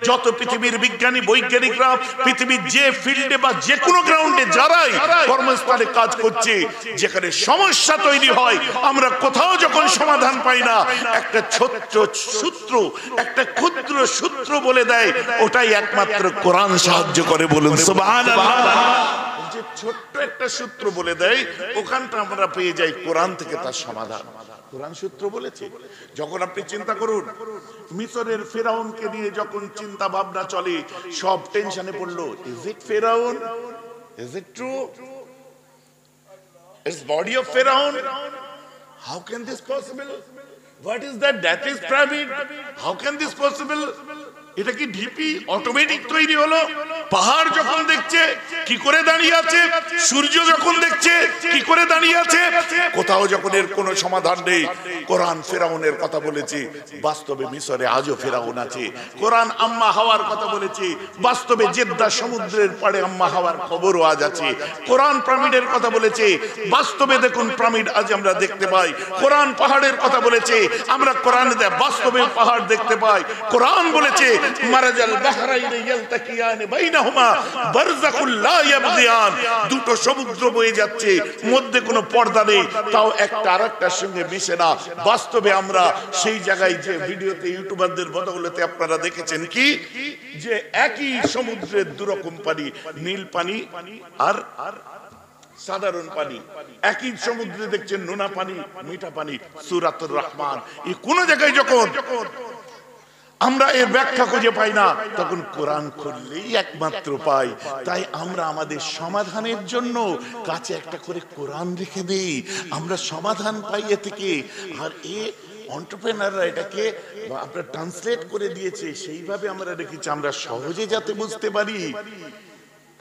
যত পৃথিবীর বিজ্ঞানী বৈজ্ঞানিকরা পৃথিবীর যে ফিল্ডে বা যে কোনো গ্রাউন্ডে যারাই কর্মস্থলে কাজ করছে, যেখানে সমস্যা তৈরি হয় আমরা কোথাও যখন সমাধান পাই না, একটা ছোট্ট সূত্র, একটা ক্ষুদ্র সূত্র বলে দেয়, ওটাই একমাত্র কোরআন সাহায্য করে। বলুন সুবহানাল্লাহ। যে ছোট্ট একটা সূত্র বলে দেয়, ওখানটা আমরা পেয়ে যাই কোরআন থেকে তার সমাধান। কোরআন সূত্র বলেছে। যখন আপনি চিন্তা করুন, মিশরের ফেরাউনকে নিয়ে যখন চিন্তা ভাবনা চলে, সব টেনশনে পড়লো। ইজ ইট ফেরাউন? Is it true? Is body of ফেরাউন? How can this possible? What is that? That is pyramid? How can this possible? এটা কি ঢিপি অটোমেটিক তৈরি হলো? পাহাড় যখন দেখছে কি করে দাঁড়িয়ে আছে, সূর্য যখন দেখছে কি করে দাঁড়িয়ে আছে, কোথাও যখন এর কোনো সমাধান নেই, কোরআন ফেরাউনের কথা বলেছে, বাস্তবে মিশরে আজও ফেরাউন আছে। কোরআন আম্মা হাওয়ার কথা বলেছে, বাস্তবে জেদ্দা সমুদ্রের পাড়ে আম্মা হাওয়ার খবরও আজ আছে। কোরআন পিরামিডের কথা বলেছে, বাস্তবে দেখুন পিরামিড আজ আমরা দেখতে পাই। কোরআন পাহাড়ের কথা বলেছে, আমরা কোরআনে বাস্তবে পাহাড় দেখতে পাই। কোরআন বলেছে মারাজাল বাহরাইন ইয়ালতাকিয়ান বাইনাহুমা বারযাকুল লা ইয়াবগিয়ান, দুটো সমুদ্র বয়ে যাচ্ছে, মধ্যে কোনো পর্দা নেই, তাও একটা আরেকটার সঙ্গে মিশে না। বাস্তবে আমরা সেই জায়গায় যে ভিডিওতে ইউটিউবারদের বদৌলতে আপনারা দেখেছেন কি, যে একই সমুদ্রের দুরকম পানি, নীল পানি আর সাধারণ পানি, একই সমুদ্রে দেখছেন নোনা পানি, মিঠা পানি। সূরাতুর রহমান, এই কোন জায়গায় যখন আমরা এর ব্যাখ্যা খুঁজে পাই না, তখন কোরআন খুললেই একমাত্র পাই। তাই আমরা আমাদের সমাধানের জন্য কাছে একটা করে কোরআন রেখে দিই, আমরা সমাধান পাই এ থেকে। আর এ এন্টারপ্রেনাররা এটাকে আপনারা ট্রান্সলেট করে দিয়েছে, সেইভাবে আমরা রেখেছি আমরা সহজে যাতে বুঝতে পারি।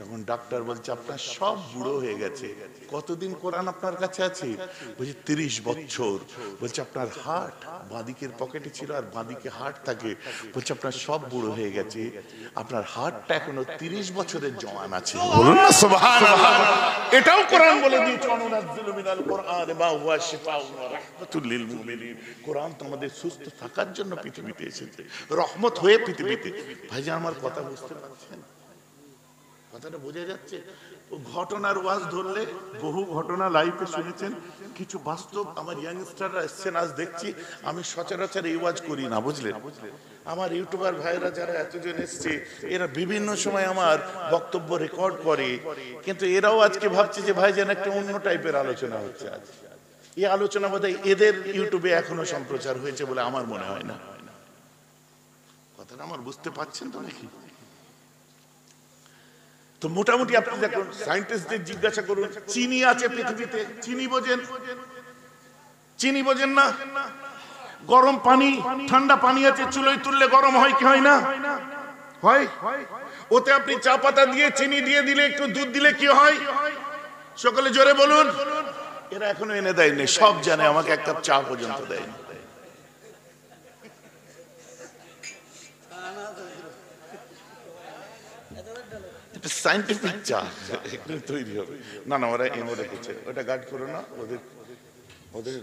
তখন ডাক্তার বলছে আপনার সব বুড়ো হয়ে গেছে। কতদিন কোরআন আপনার কাছে আছে? বলছে 30 বছর। বলছে আপনার হার্ট বাঁদিকের পকেটে ছিল আর বাঁদিকে হার্ট থাকে। বলছে আপনার সব বুড়ো হয়ে গেছে, আপনার হার্টটা এখনো 30 বছরের জওয়ান আছে। বলুন না সুবহানাল্লাহ। এটাও কোরআন বলে দিয়েছে, অনুনাজ্জিলু মিনাল কোরআন মা হুয়া শিফাউন ওয়া রাহমাতুল লিল মুমিনিন। কোরআন তো আমাদের সুস্থ থাকার জন্য পৃথিবীতে এসেছে, রহমত হয়ে পৃথিবীতে। ভাইজান আমার কথা বুঝতে পারছেন? কথাটা বোঝা যাচ্ছে? ঘটনার ওয়াজ ধরলে বহু ঘটনা লাইফে শুনেছেন, কিছু বাস্তব আমার ইয়াংস্টাররা এসছেন আজ দেখছি। আমি সচরাচর এই ওয়াজ করি না, বুঝলেন? আমার ইউটিউবার ভাইরা যারা এতজন এসছে, এরা বিভিন্ন সময় আমার বক্তব্য রেকর্ড করে, কিন্তু এরাও আজকে ভাবছে যে ভাই যেন একটা অন্য টাইপের আলোচনা হচ্ছে। আজ এই আলোচনা বোধহয় এদের ইউটিউবে এখনো সম্প্রচার হয়েছে বলে আমার মনে হয় না। কথাটা আমার বুঝতে পারছেন তো নাকি? তো মোটামুটি আপনি দেখুন, সায়েন্টিস্টদের জিজ্ঞাসা করুন, চিনি আছে পৃথিবীতে, চিনি বোঝেন? চিনি বোঝেন না? গরম পানি ঠান্ডা পানি আছে, চুলোয় তুললে গরম হয় কি হয় না? হয়। ওতে আপনি চা পাতা দিয়ে চিনি দিয়ে দিলে, একটু দুধ দিলে কি হয়? সকলে জোরে বলুন। এরা এখনো এনে দেয়নি, সব জানে, আমাকে এক কাপ চা পর্যন্ত দেয়নি। সায়েন্টিফিক চা তৈরি হবে না, না ওরা এনে রেখেছে, ওটা গার্ড করো না, ওদের ওদের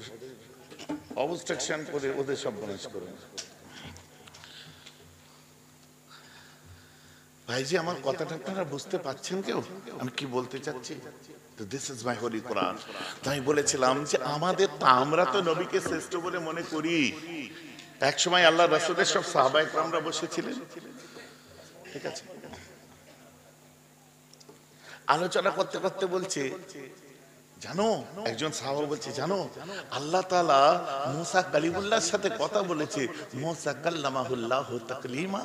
অবস্ট্রাকশন করে ওদের সব বনাস করো। ভাইজি আমার কথাটা আপনারা বুঝতে পারছেন কেউ আমি কি বলতে চাচ্ছি? তো দিস ইজ মাই হোলি কোরআন। তাই বলেছিলাম যে আমাদের, আমরা তো নবীকে শ্রেষ্ঠ বলে মনে করি। এক সময় আল্লাহ রাসূলের সব সাহাবা একরামরা বসেছিলেন, ঠিক আছে, আলোচনা করতে করতে বলছে, জানো, একজন সাহাবা বলছে, জানো আল্লাহ তাআলা মুসা কালিমুল্লাহর সাথে কথা বলেছে। মুসা কাল্লামাহুল্লাহু তাকলিমা,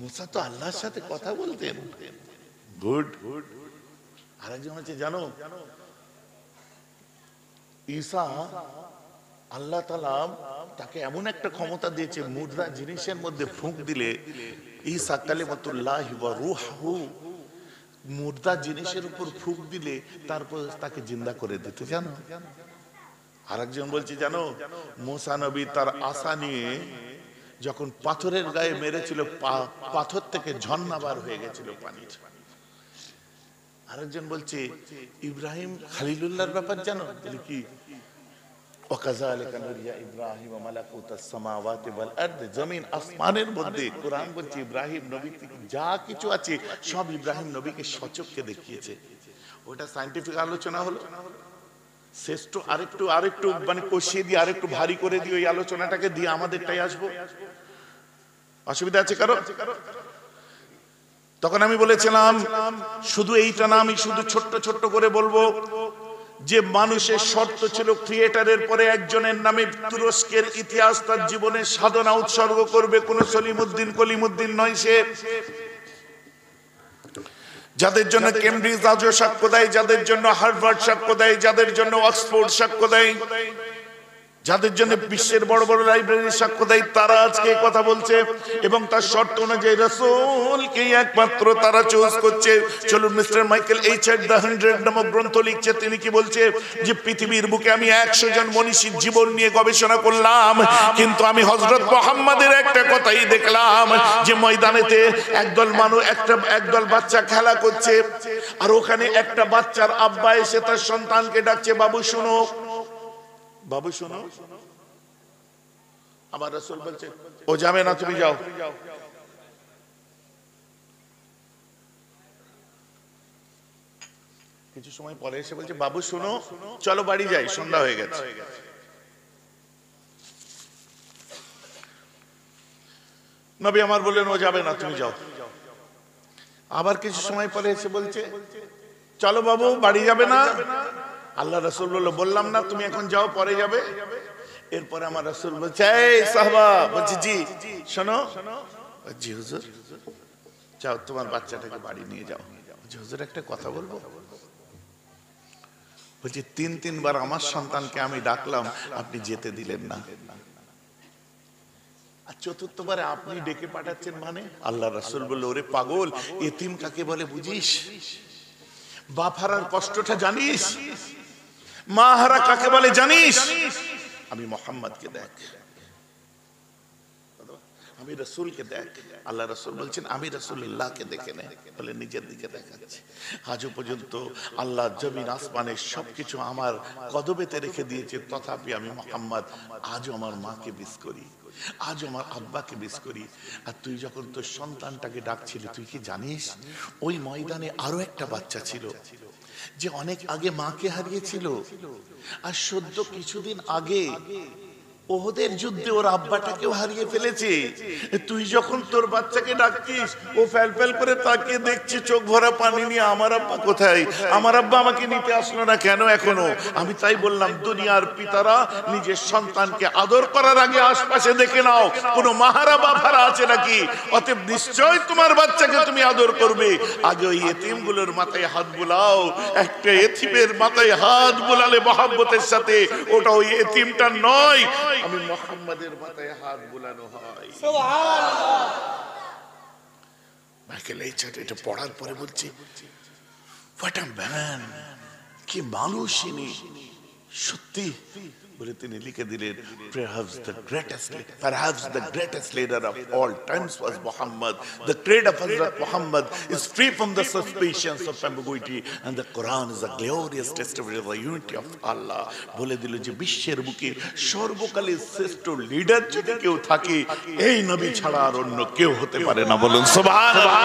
মুসা তো আল্লাহর সাথে কথা বলতেন। গুড। আরেকজন বলছে, জানো ঈসা আল্লাহ তাআলা তাকে এমন একটা ক্ষমতা দিয়েছে, মুর্দা জিনিসের মধ্যে ফুঁক দিলে ঈসা কালিমাতুল্লাহি ওয়া রূহু, মুর্দা জিনিসের উপর ফুঁক দিলে তারপর তাকে জিন্দা করে দিতে। জানো? আরেকজন বলছে, জানো মুসা নবী তার আশা নিয়ে যখন পাথরের গায়ে মেরেছিল, পাথর থেকে ঝর্ণা বার হয়ে গেছিল পানির। আরেকজন বলছে ইব্রাহিম খলিলুল্লাহর ব্যাপার জানো? কি? ওয়াকাযালিকা নুরিয়া ইব্রাহিম মালাকুতাস সামাওয়াতি ওয়াল আরদ, জমিন আসমানের মধ্যে কুরআন বলছে ইব্রাহিম নবী যা কিছু আছে সব ইব্রাহিম নবীকে সচক্ষে দেখিয়েছে। ওটা সায়েন্টিফিক আলোচনা হলো। শ্রেষ্ঠ আরেকটু মানে কষিয়ে দিয়ে আরেকটু ভারী করে দিয়ে ওই আলোচনাটাকে দিয়ে আমাদেরটাই আসবো, অসুবিধা আছে কারো? তখন আমি বলেছিলাম শুধু এইটা না, আমি শুধু ছোট্ট ছোট্ট করে বলবো যে মানুষের শর্ত ছিল ক্রিয়েটারের পরে একজনের নামে তুরস্কের ইতিহাস তার জীবনের সাধনা উৎসর্গ করবে। কোন সলিমুদ্দিন কলিমুদ্দিন নয় সে, যাদের জন্য কেমব্রিজ আজও সাক্ষ্য দেয়, যাদের জন্য হার্ভার্ড সাক্ষ্য দেয়, যাদের জন্য অক্সফোর্ড সাক্ষ্য দেয়, যাদের জন্য বিশ্বের বড় বড় লাইব্রেরি সাক্ষ্য দেয়, তারা আজকে কথা বলছে এবং তার শর্ত অনুযায়ী রাসূলকে একমাত্র তারা চুজ করছে। চলুন, মিস্টার মাইকেল এইচ.আর. দ্য 100 নামক গ্রন্থ লিখছে। তিনি কি বলছে যে পৃথিবীর বুকে আমি 100 জন মনীষীর জীবন নিয়ে গবেষণা করলাম, কিন্তু আমি হযরত মুহাম্মাদের একটা কথাই দেখলাম যে ময়দানেতে একদল বাচ্চা খেলা করছে, আর ওখানে একটা বাচ্চার আব্বা এসে তার সন্তানকে ডাকছে, বাবু শোনো, বাবু শোনো। আমার রাসূল বলছে ও যাবে না, তুমি যাও। কিছু সময় পরে এসে বলছে বাবু শোনো, চলো বাড়ি যাই, সন্ধ্যা হয়ে গেছে। নবী আমার বললেন ও যাবে না, তুমি যাও। আবার কিছু সময় পরে এসে বলছে চলো বাবু, বাড়ি যাবে না? আল্লাহ রাসূল বললাম না তুমি এখন যাও, পরে যাবে। এরপরে আমার রাসূল বলছে এই সাহাবা, বলছে জি। শোনো, জি হুজুর। যাও তোমার বাচ্চাটাকে বাড়ি নিয়ে যাও। জি হুজুর, একটা কথা বলবো। বলছে 3 বার আমার সন্তানকে আমি ডাকলাম, আপনি যেতে দিলেন না, আর 4র্থবারে আপনি ডেকে পাঠাচ্ছেন মানে? আল্লাহ রাসূল বলল ওরে পাগল, এতিম কাকে বলে বুঝিস? বাপ হারার কষ্টটা জানিস? মা হারা কাকে বলে জানিস? আমি মুহাম্মদকে দেখ, আমি রাসূলকে দেখ। আল্লাহ রাসূল বলছেন আমি রাসূলুল্লাহকে দেখে নে, বলে নিজের দিকে দেখাচ্ছে। আজও পর্যন্ত আল্লাহ জমিন আসমানের সবকিছু আমার কদবেতে রেখে দিয়েছে, তথাপি আমি মুহাম্মদ আজও আমার মাকে মিস করি, আজ আমার আব্বাকে মিস করি। আর তুই যখন তোর সন্তানটাকে ডাকছিলি, তুই কি জানিস ওই ময়দানে আরো একটা বাচ্চা ছিল যে অনেক আগে মাকে হারিয়েছিল, আর সদ্য কিছুদিন আগে ওহদের যুদ্ধে ওর আব্বাটাকেও হারিয়ে ফেলেছে। তুই যখন তোর বাচ্চাকে ডাকছিস, ও ফ্যাল ফ্যাল করে তাকিয়ে দেখছে চোখ ভরা পানি নিয়ে, আমার আব্বা কোথায়? আমার আব্বা আমাকে নিতে আসলো না কেন এখনো? আমি তাই বললাম দুনিয়ার পিতারা নিজের সন্তানকে আদর করার আগে আশপাশে দেখে নাও কোনো মাহারা বাফারা আছে নাকি। অতএব নিশ্চয় তোমার বাচ্চাকে তুমি আদর করবে, আগে ওই এতিমগুলোর মাথায় হাত বুলাও। একটা এতিমের মাথায় হাত বুলালে মহব্বতের সাথে, ওটা ওই এতিমটা নয়, আমি মুহাম্মাদের মাথায় হাত বুলানো হয়। সুবহানাল্লাহ। Michael H R. এটা পড়ার পরে বলছি হোয়াট আ ম্যান, কি মানুষ ইনি, সত্যি। বলে তিনি লিখে দিলেন perhaps the greatest leader of all times was Muhammad. The creed of Hazrat Muhammad is free from the suspicions of ambiguity, and the Quran is a glorious testimony of the unity of Allah. বলে দিল যে বিশ্বের বুকে সর্বকালের শ্রেষ্ঠ leader যদি কেউ থাকে, এই নবী ছাড়া আর অন্য কেউ হতে পারে না। বলুন সুবহানাল্লাহ।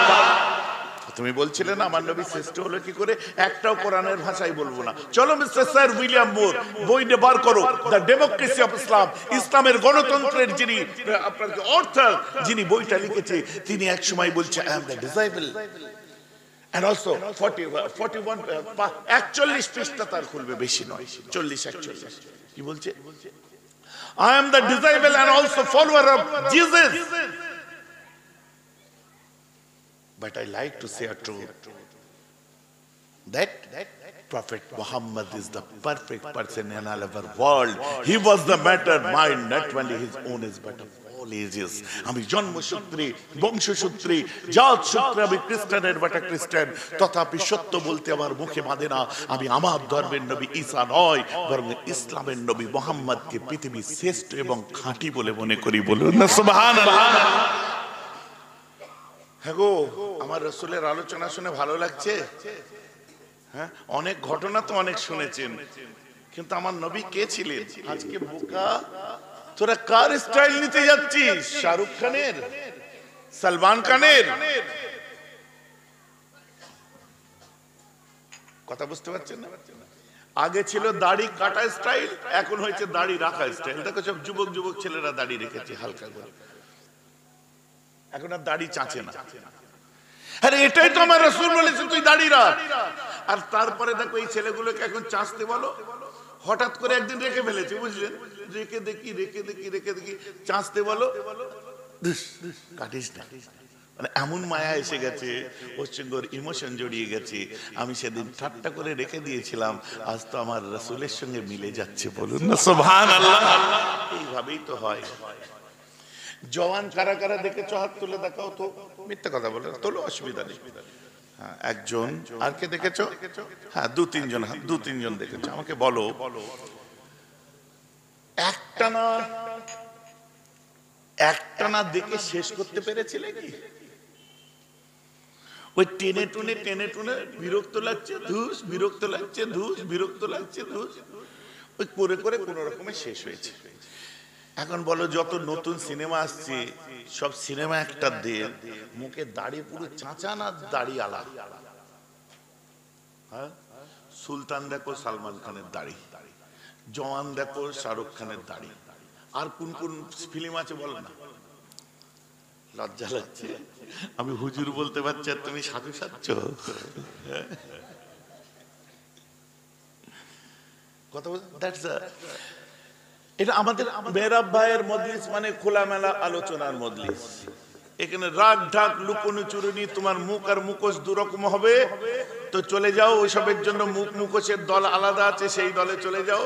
তুমি বলছিলে না আমার নবী শ্রেষ্ঠ হলো কি করে, একটাও কোরআনের ভাষায় বলবো না। চলো মিস্টার স্যার উইলিয়াম মুর বইটা বার করো, দ্য ডেমোক্রেসি অফ ইসলাম, ইসলামের গণতন্ত্রের যিনি আপনার অর্থাৎ যিনি বইটা লিখেছে, তিনি এক সময় বলছে I am the disable and also 41 পৃষ্ঠা তার খুলবে, বেশি নয়, 40-41 কি বলছে, I am the disciple and also follower of Jesus. But I like to say a truth that Prophet Muhammad is the perfect person in all of our world. He was the matter mind, not only his own is but of all ages. আমি জন্মসূত্রে, বংশসূত্রে, জাত সূত্রে আমি খ্রিস্টানের বেটা খ্রিস্টান, তথাপি সত্য বলতে আমার মুখে বাঁধে না। আমি আমার ধর্মের নবী ঈসা নয়, বরং ইসলামের নবী মুহাম্মদকে পৃথিবীর শ্রেষ্ঠ এবং খাঁটি বলে মনে করি। বলুন না সুবহানাল্লাহ। হ্যাঁ গো, আমার রাসূলের আলোচনা শুনে ভালো লাগছে। হ্যাঁ, অনেক ঘটনা তো অনেক শুনেছেন, কিন্তু আমার নবী কে ছিলেন? আজকে বোকা তোরা কার স্টাইল নিতে যাচ্ছিস? শাহরুখ খানের, সালমান খানের? কথা বুঝতে পারছেন না? আগে ছিল দাড়ি কাটা স্টাইল, এখন হয়েছে দাড়ি রাখা স্টাইল। দেখো সব যুবক যুবক ছেলেরা দাড়ি রেখেছে হালকা করে, এখন আর দাড়ি চাঁচে না। আরে এটাই তো আমার রাসূল বলেছেন তুই দাড়ি রাখ। আর তারপরে দেখো এই ছেলেগুলোকে এখন চাঁচতে বলো, হঠাৎ করে একদিন রেখে ফেলেছে, বুঝলেন? রেখে দেখি চাঁচতে বলো, কাটিস না। মানে এমন মায়া এসে গেছে, ওর সঙ্গে ওর ইমোশন জড়িয়ে গেছে। আমি সেদিন ঠাট্টা করে রেখে দিয়েছিলাম, আজ তো আমার রাসূলের সঙ্গে মিলে যাচ্ছে। বলুন না সুবহানাল্লাহ। এইভাবেই তো হয়। জওয়ান কারা কারা দেখেছো? হাত তুলে দেখাও তো। মিথ্যা কথা বলে তোলো, অসুবিধা নেই। হ্যাঁ, একজন। আর কে দেখেছো? হ্যাঁ, দু তিনজন দেখেছো। আমাকে বলো, একটানা দেখে শেষ করতে পেরেছিলে কি? ওই টেনে বিরক্ত লাগছে ধুস, বিরক্ত লাগছে ধুস, বিরক্ত লাগছে ধুস, ওই করে করে কোন রকমে শেষ হয়েছে। এখন বলো, যত নতুন সিনেমা আসছে সব সিনেমা একটা দিয়ে মুখে দাড়ি পুরো চাঁচা না দাড়ি আলা। হ্যাঁ, সুলতান দেখো সালমান খানের দাড়ি, জওয়ান দেখো শাহরুখ খানের দাড়ি। আর কোন কোন ফিল্ম আছে বলো না? লজ্জা লাগছে, আমি হুজুর বলতে পারছি আর তুমি সাধু সাচ্ছ। কথা বল, এটা আমাদের মেহরাব ভাইয়ের মজলিস মানে খোলামেলা আলোচনার মজলিস। এখানে রাগ ঢাক লুকোনো চুরুনি, তোমার মুখ আর মুখোশ দুরকম হবে তো চলে যাও। ওইসবের জন্য মুখ মুখোশের দল আলাদা আছে, সেই দলে চলে যাও।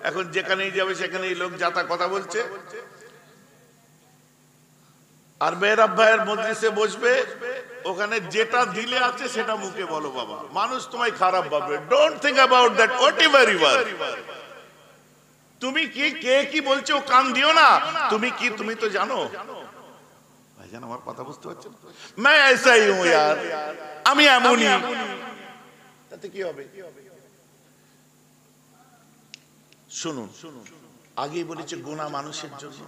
এখন যেখানেই যাবে সেখানেই লোক যাতা কথা বলছে। আর মেহরাব ভাইয়ের মজলিসে বসবে, ওখানে যেটা দিলে আছে সেটা মুখে বলো বাবা, মানুষ তোমায় খারাপ ভাববে। Don't think about that, whatever you are. তুমি কি, কে কি বলছে ও কান দিও না। তুমি কি, তুমি তো জানো। ভাইজান আমার কথা বুঝতে পারছেন? मैं ऐसा ही हूं यार, আমি এমনই। তাতে কি হবে? শুনুন, আগেই বলেছে গোনা মানুষের জন্য।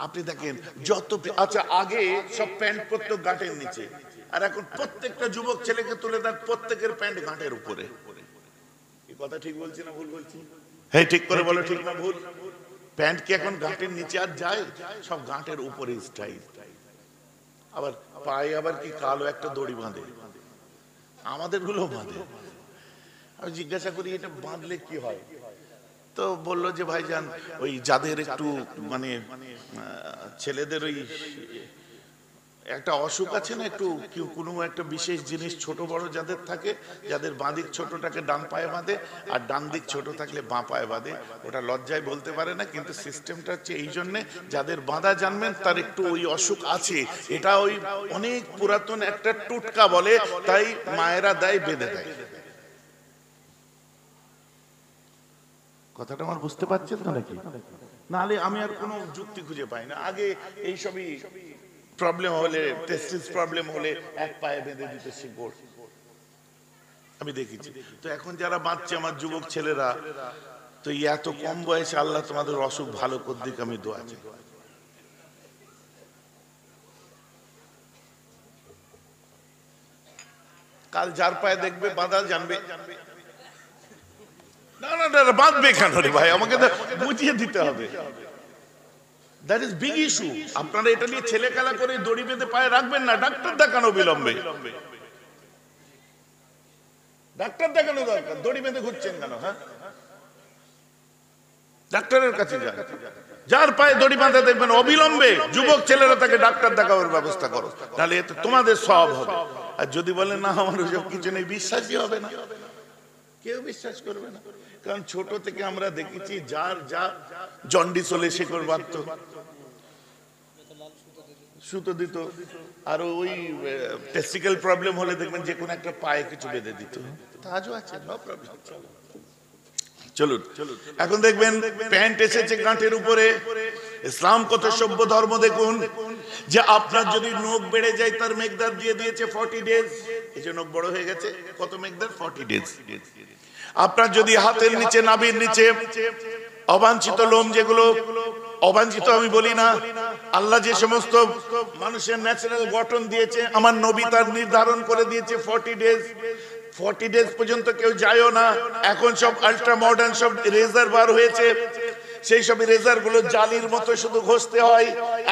আপনি দেখেন যত, আচ্ছা আগে সব প্যান্ট পরতো গাঁটের নিচে, আর এখন প্রত্যেকটা যুবক ছেলেকে তুলে দেন প্রত্যেকের প্যান্ট গাঁটের উপরে। এই কথা ঠিক বলছি না ভুল বলছি? হ্যাঁ, ঠিক করে বলো, ঠিক না ভুল? প্যান্ট কি এখন গাঁটের নিচে আর যায়? সব গাঁটের উপরে স্টাইল। আবার পায়ে আবার কি কালো একটা দড়ি বাঁধে, আমাদের গুলো বাঁধে। আমি জিজ্ঞাসা করি এটা বাঁধলে কি হয়? তো বললো যে ভাইজান ওই যাদের একটু মানে ছেলেদের ওই একটা অসুখ আছে না, একটু কোনো একটা বিশেষ জিনিস ছোট বড় যাদের থাকে, যাদের বাঁ দিক ছোটটাকে ডান পায়ে বাঁধে আর ডান দিক ছোট থাকলে বাঁ পায়ে বাঁধে। ওটা লজ্জায় বলতে পারে না, কিন্তু সিস্টেমটা হচ্ছে এই জন্যে যাদের বাঁধা জানবেন তার একটু ওই অসুখ আছে। এটা ওই অনেক পুরাতন একটা টুটকা বলে, তাই মায়েরা দেয়, বেঁধে দেয়। কথাটা আমার বুঝতে পারছেন তো নাকি? নাহলে আমি আর কোনো যুক্তি খুঁজে পাই না। আগে এইসবই প্রবলেম হলে, টেস্টিস প্রবলেম হলে এক পায়ে বেঁধে দিতে শিকড়, আমি দেখেছি। তো এখন যারা বাঁচছে আমার যুবক ছেলেরা, তো এত কম বয়সে আল্লাহ তোমাদের অসুখ ভালো করে দিক, আমি দোয়া চাই। কাল যার পায়ে দেখবে বাঁধা জানবে না, না না বাঁধবে কেন রে ভাই, আমাকে তো বুঝিয়ে দিতে হবে। That is big issue. আপনারা এটা নিয়ে ছেলে খেলা করে দড়ি বেঁধে পায়ে রাখবেন না। ডাক্তার দেখানো বিলম্বে, ডাক্তার দেখানো দরকার। দড়ি বেঁধে ঘুরছেন কেন? হ্যাঁ, ডাক্তারের কাছে যান। যার পায়ে দড়ি বাঁধা দেখবেন অবিলম্বে যুবক ছেলেরা তাকে ডাক্তার দেখাবার ব্যবস্থা করো, তাহলে এতে তোমাদের সব হবে। আর যদি বলেন না আমার ওসব কিছু নেই, বিশ্বাসই হবে না, কেউ বিশ্বাস করবে না। কারণ ছোট থেকে আমরা দেখেছি যার যা জন্ডিস হলে শিকড় বাঁধতো, সুতো দিত। আর ওই টেস্টিক্যাল প্রবলেম হলে দেখবেন যে কোনো একটা পায়ে কিছু বেঁধে দিত। আজও আছে, নো প্রবলেম। চলুন এখন দেখবেন প্যান্ট এসেছে গাঁটের উপরে। ইসলাম কত সভ্য ধর্ম দেখুন, যে আপনার যদি নখ বেড়ে যায় তার মেকদার দিয়ে দিয়েছে 40 ডেজ। এই যে নখ বড় হয়ে গেছে, কত মেকদার? 40 ডেজ। আপনার যদি হাতের নিচে, নাভির নিচে অবাঞ্ছিত লোম, যেগুলো অবাঞ্ছিত আমি বলি না, আল্লাহ যে সমস্ত মানুষের ন্যাচারাল গঠন দিয়েছে, আমার নবী তার নির্ধারণ করে দিয়েছে 40 ডেজ। 40 ডেজ পর্যন্ত কেউ যায়ও না। এখন সব আল্ট্রা মডার্ন সব রেজার বার হয়েছে, সেই সব রেজার গুলো জালির মতো শুধু ঘষতে হয়,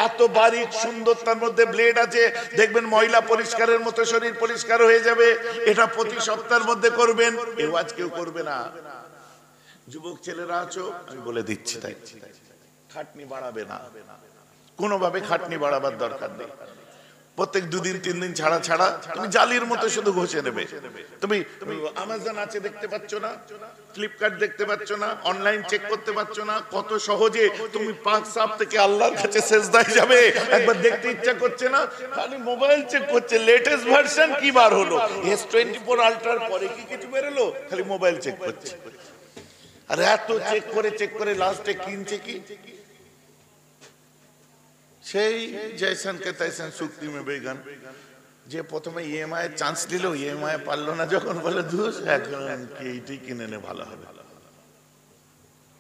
এত বারিক সুন্দর, তার মধ্যে ব্লেড আছে, দেখবেন ময়লা পরিষ্কারের মতো শরীর পরিষ্কার হয়ে যাবে। এটা প্রতি সপ্তাহের মধ্যে করবেন। এ ওয়াজ কেউ করবে না। যুবক ছেলেরা আছো, আমি বলে দিচ্ছি, তাই খাটনি বাড়াবে না, কোনোভাবে খাটনি বাড়াবার দরকার নেই। প্রত্যেক 2 দিন 3 দিন ছাড়া ছাড়া তুমি জালির মতো শুধু ঘষে নেবে। তুমি আমাজন আছে দেখতে পাচ্ছ না, ফ্লিপকার্ট দেখতে পাচ্ছ না, অনলাইন চেক করতে পাচ্ছ না, কত সহজে তুমি পাক সাপ থেকে আল্লাহর কাছে সেজদায় যাবে। একবার দেখতে ইচ্ছা করছে না, খালি মোবাইল চেক করছে লেটেস্ট ভার্সন কি বার হলো, S24 আল্ট্রার পরে কি কিছু বেরোলো, খালি মোবাইল চেক করছে। আর এত চেক করে লাস্টে কিনছে কি? সেই জয়সন কে তৈসন সুক্তি মে বেগান, যে প্রথমে ইএমআই চান্স দিল, ইএমআই পারলো না যখন, বলে ধুস এখন কি এইটাই কিনে নে ভালো হবে।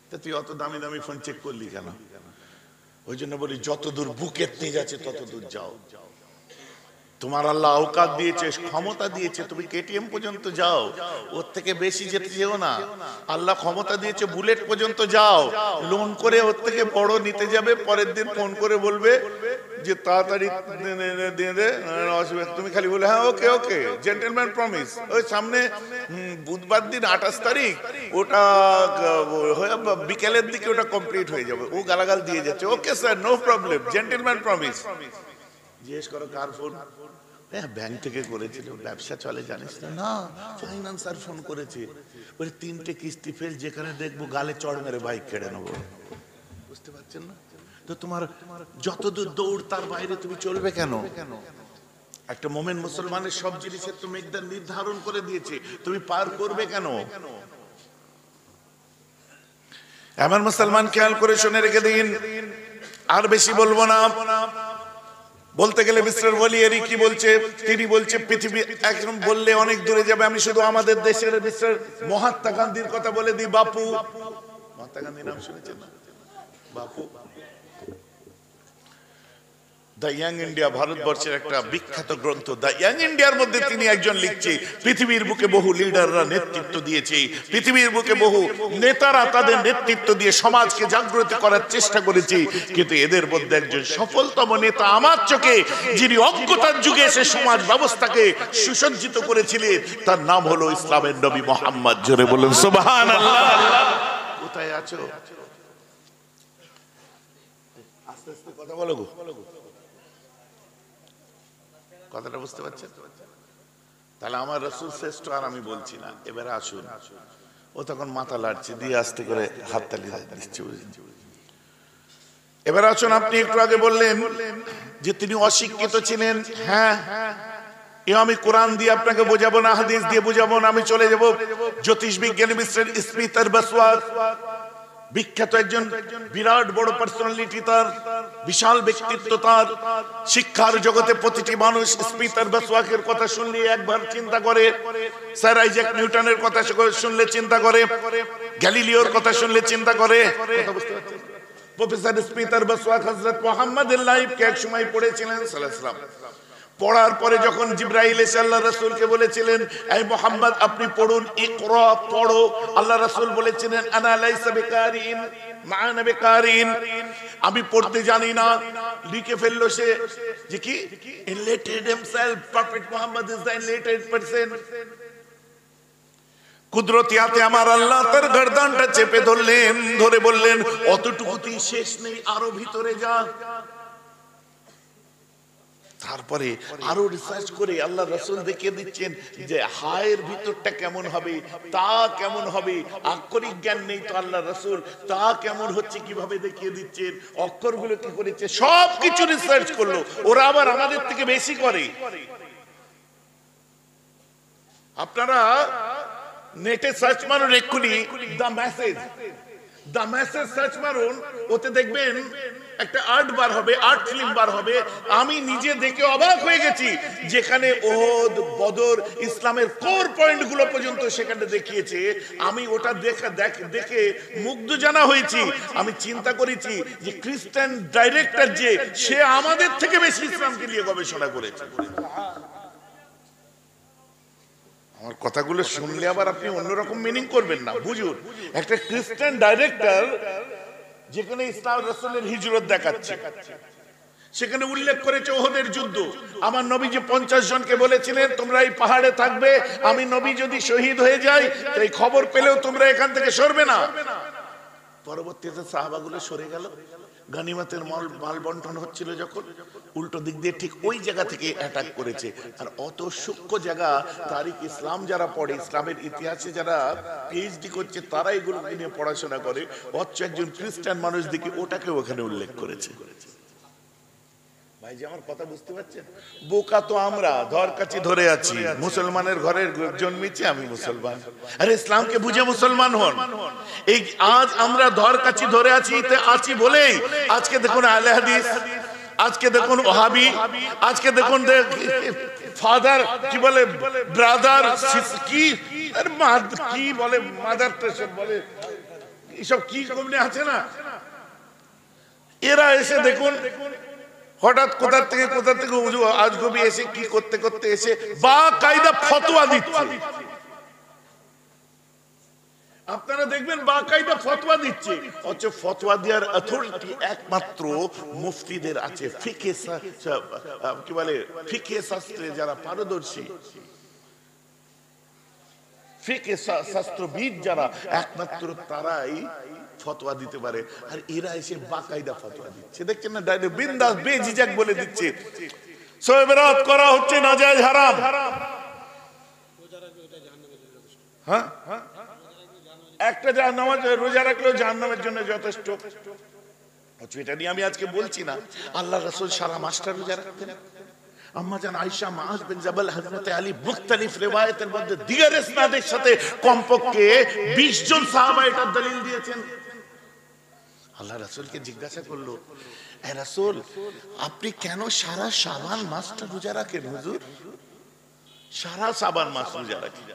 তা তুই অত দামি দামি ফোন চেক করলি কেন? ওই জন্য বলি যত দূর বুকের তেজ আছে তত দূর যাও। তোমার আল্লাহ আওকাত দিয়েছে, ক্ষমতা দিয়েছে, তুমি কেটিএম পর্যন্ত যাও, ওর থেকে বেশি যেতে যেও না। আল্লাহ ক্ষমতা দিয়েছে বুলেট পর্যন্ত যাও, লোন করে ওর থেকে বড় নিতে যাবে, পরের দিন ফোন করে বলবে যে তাড়াতাড়ি দিয়ে দে, অসুবিধা। তুমি খালি বলে হ্যাঁ ওকে ওকে, জেন্টলম্যান প্রমিস। ওই সামনে বুধবার দিন 28 তারিখ, ওটা বিকেলের দিকে ওটা কমপ্লিট হয়ে যাবে। ও গালাগাল দিয়ে যাচ্ছে, okay sir no problem, gentleman promise. জিজ্ঞেস করো কার ফোন? হ্যাঁ ব্যাংক থেকে করেছিল, ব্যবসা চলে জানিস না? না, ফাইন্যান্সার ফোন করেছে, বলে 3টে কিস্তি ফেল, যেখানে দেখবো গালে চড় মেরে বাইক কেড়ে নেবো। বুঝতে পারছেন না? তো তোমার যতদূর দৌড় তার বাইরে তুমি চলবে কেন? একটা মোমেন মুসলমানের সব জিনিসের তো মেকদার নির্ধারণ করে দিয়েছে, তুমি পার করবে কেন? আমার মুসলমান খেয়াল করে শুনে রেখে দিন, আর বেশি বলবো না। বলতে গেলে মিস্টার ওয়ালিয়ারি কি বলছে, তিনি বলছে পৃথিবী একদম বললে অনেক দূরে যাবে। আমি শুধু আমাদের দেশের মিস্টার মহাত্মা গান্ধীর কথা বলে দিই। বাপু, মহাত্মা গান্ধীর নাম শুনেছেন না? বাপু দ্য ইয়াং ইন্ডিয়া, ভারতবর্ষের একটা বিখ্যাত গ্রন্থ দ্য ইয়াং ইন্ডিয়ার মধ্যে তিনি একজন লিখছে, পৃথিবীর বুকে বহু লিডাররা নেতৃত্ব দিয়েছে, পৃথিবীর বুকে বহু নেতারা তাদের নেতৃত্ব দিয়ে সমাজকে জাগ্রত করার চেষ্টা করেছে, কিন্তু এদের মধ্যে একজন সফলতম নেতা আমার চোখে, যিনি অজ্ঞতার যুগে এসে সমাজ ব্যবস্থাকে সুসজ্জিত করেছিলেন, তার নাম হলো ইসলামের নবী মুহাম্মদ। জোরে বলুন সুবহানাল্লাহ। কোথায় আছো? আস্তে আস্তে কথা বলো গো, কথাটা বুঝতে পারছেন? তাহলে আমার রাসূল শ্রেষ্ঠ আর আমি বলছি না। এবারে আসুন, ও তখন মাথা লাড়ছে দিয়ে আস্তে করে হাততালি দিচ্ছে। এবার আসুন, আপনি একটু আগে বললেন যে তিনি অশিক্ষিত ছিলেন। হ্যাঁ, আমি কোরআন দিয়ে আপনাকে বোঝাবো না, হাদিস দিয়ে বোঝাবো না, আমি চলে যাব জ্যোতিষ বিজ্ঞানী মিস্টার স্মিথ বাসওয়ার, বিখ্যাত একজন বিরাট বড় পার্সোনালিটি, তার বিশাল ব্যক্তিত্ব, তার শিক্ষার জগতে প্রতিটি মানুষ স্মিথ বাসওয়াকের কথা শুনলে একবার চিন্তা করে, স্যার আইজ্যাক নিউটনের কথা শুনলে চিন্তা করে, গ্যালিলিওর কথা শুনলে চিন্তা করে। প্রফেসর স্মিথ বাসওয়াক হযরত মুহাম্মদের লাইফকে এক সময় পড়েছিলেন সাল্লাল্লাহু আলাইহি ওয়াসাল্লাম। পড়ার পরে যখন জিবরাইল এসে আল্লাহ রাসূলকে বলেছিলেন, এই মুহাম্মদ আপনি পড়ুন, ইকরা, পড়ো, আল্লাহ রাসূল বলেছিলেন আনা লাইসা বিকারিন মা'আনা বিকারিন, আমি পড়তে জানি না। লিখে ফেললো সে যে কি enlightened himself, prophet Muhammad is the enlightened person। কুদরতি হাতে আমার আল্লাহ তার গর্দানটা চেপে ধরলেন, ধরে বললেন অতটুকুতেই শেষ নেই, আরো ভিতরে যা। তারপরে আরো রিসার্চ করে আল্লাহ রাসূল দেখিয়ে দিচ্ছেন যে হায়ের ভিতরটা কেমন হবে, তা কেমন হবে। আক্ষরিক জ্ঞান নেই তো আল্লাহ রাসূল তা কেমন হচ্ছে কিভাবে দেখিয়ে দিচ্ছেন, অক্ষরগুলো কি করেছে, সবকিছু রিসার্চ করলো। ওরা আবার আমাদের থেকে বেশি করে। আপনারা নেটে সার্চ মারুন এক্ষুনি দ্য মেসেজ সার্চ মারুন, ওতে দেখবেন একটা আর্ট বার হবে, আর্ট ফিল্ম বার হবে। আমি নিজে দেখে অবাক হয়ে গেছি, যেখানে ওহদ, বদর, ইসলামের কোর পয়েন্ট গুলো পর্যন্ত সেখানে দেখিয়েছে। আমি ওটা দেখে মুগ্ধ জানা হয়েছি। আমি চিন্তা করেছি যে খ্রিস্টান ডাইরেক্টর যে, সে আমাদের থেকে বেশি ইসলামকে নিয়ে গবেষণা করেছে। আমার কথাগুলো শুনলে আবার আপনি অন্যরকম মিনিং করবেন না, বুঝুন। একটা খ্রিস্টান ডাইরেক্টর যেখানে ইসলাম রাসূলের হিজরত দেখাচ্ছে, সেখানে উল্লেখ করেছে ওহদের যুদ্ধ। আমার নবী যে 50 জনকে বলেছিলেন তোমরা এই পাহাড়ে থাকবে, আমি নবী যদি শহীদ হয়ে যাই এই খবর পেলেও তোমরা এখান থেকে সরবে না। পরবর্তীতে সাহাবাগুলো সরে গেল, গনিমতের মাল বন্টন হচ্ছিল যখন, উল্টো দিক দিয়ে ঠিক ওই জায়গা থেকে অ্যাটাক করেছে। আর অত সূক্ষ্ম জায়গা, তারিখ ইসলাম যারা পড়ে, ইসলামের ইতিহাসে যারা পিএইচডি করছে, তারা এগুলো নিয়ে পড়াশোনা করে। অথচ একজন খ্রিস্টান মানুষ দেখি ওটাকে ওখানে উল্লেখ করেছে। ভাই যে আমার কথা বুঝতে পারছেন? বোকা তো আমরা, ধর কাছে ধরে আছি, মুসলমানের ঘরে জন্মেছি, আমি মুসলমান। আরে ইসলামকে বুঝে মুসলমান হন। এই আজ আমরা ধর কাছে ধরে আছি বলেই আজকে দেখুন আহলে হাদিস, আজকে দেখুন ওহাবি, আজকে দেখুন ফাদার কি বলে, ব্রাদার কি কি বলে, মাদার বলে, এসব কি কমনে আছে না। এরা এসে দেখুন হঠাৎ কোথা থেকে আজগবি এসে কি করতে করতে এসে বা কায়দা ফতোয়া দিচ্ছে। আপনারা দেখবেন বা কায়দা ফতোয়া দিচ্ছে, অথচ ফতোয়া দেওয়ার অথরিটি একমাত্র মুফতিদের আছে। কি বলে, ফিকহে শাস্ত্রে যারা পারদর্শী, ফিকহে শাস্ত্রবিদ যারা, একমাত্র তারাই ফতোয়া দিতে পারে। আর এরা এসে বাকায়দা ফতোয়া দিচ্ছে, দেখছেন না, ডাইরেক্ট বিন্দাস বেঝিঝক বলে দিচ্ছে শবে বরাত করা হচ্ছে নাজায়েজ, হারাম। হ্যাঁ, একটা নামাজ রোজা রাখলেও জাহান্নামের জন্য যথেষ্ট। এটা নিয়ে আমি আজকে বলছি না। আল্লাহ রাসূল সারা মাসটা রোজা রাখতেন। আম্মা জান আয়েশা, মুআজ বিন জাবাল, হযরত আলী, মুখতালিফ রিওয়ায়াতের মধ্যে দিগার ইসনাদের সাথে কমপক্ষে 20 জন সাহাবা এটা দলিল দিয়েছেন। আল্লাহ রাসূলকে জিজ্ঞাসা করলো, হে রাসূল, আপনি কেন সারা শাবান মাসটা রোজা রাখেন? হুজুর, সারা শাবান মাস রোজা রাখেন,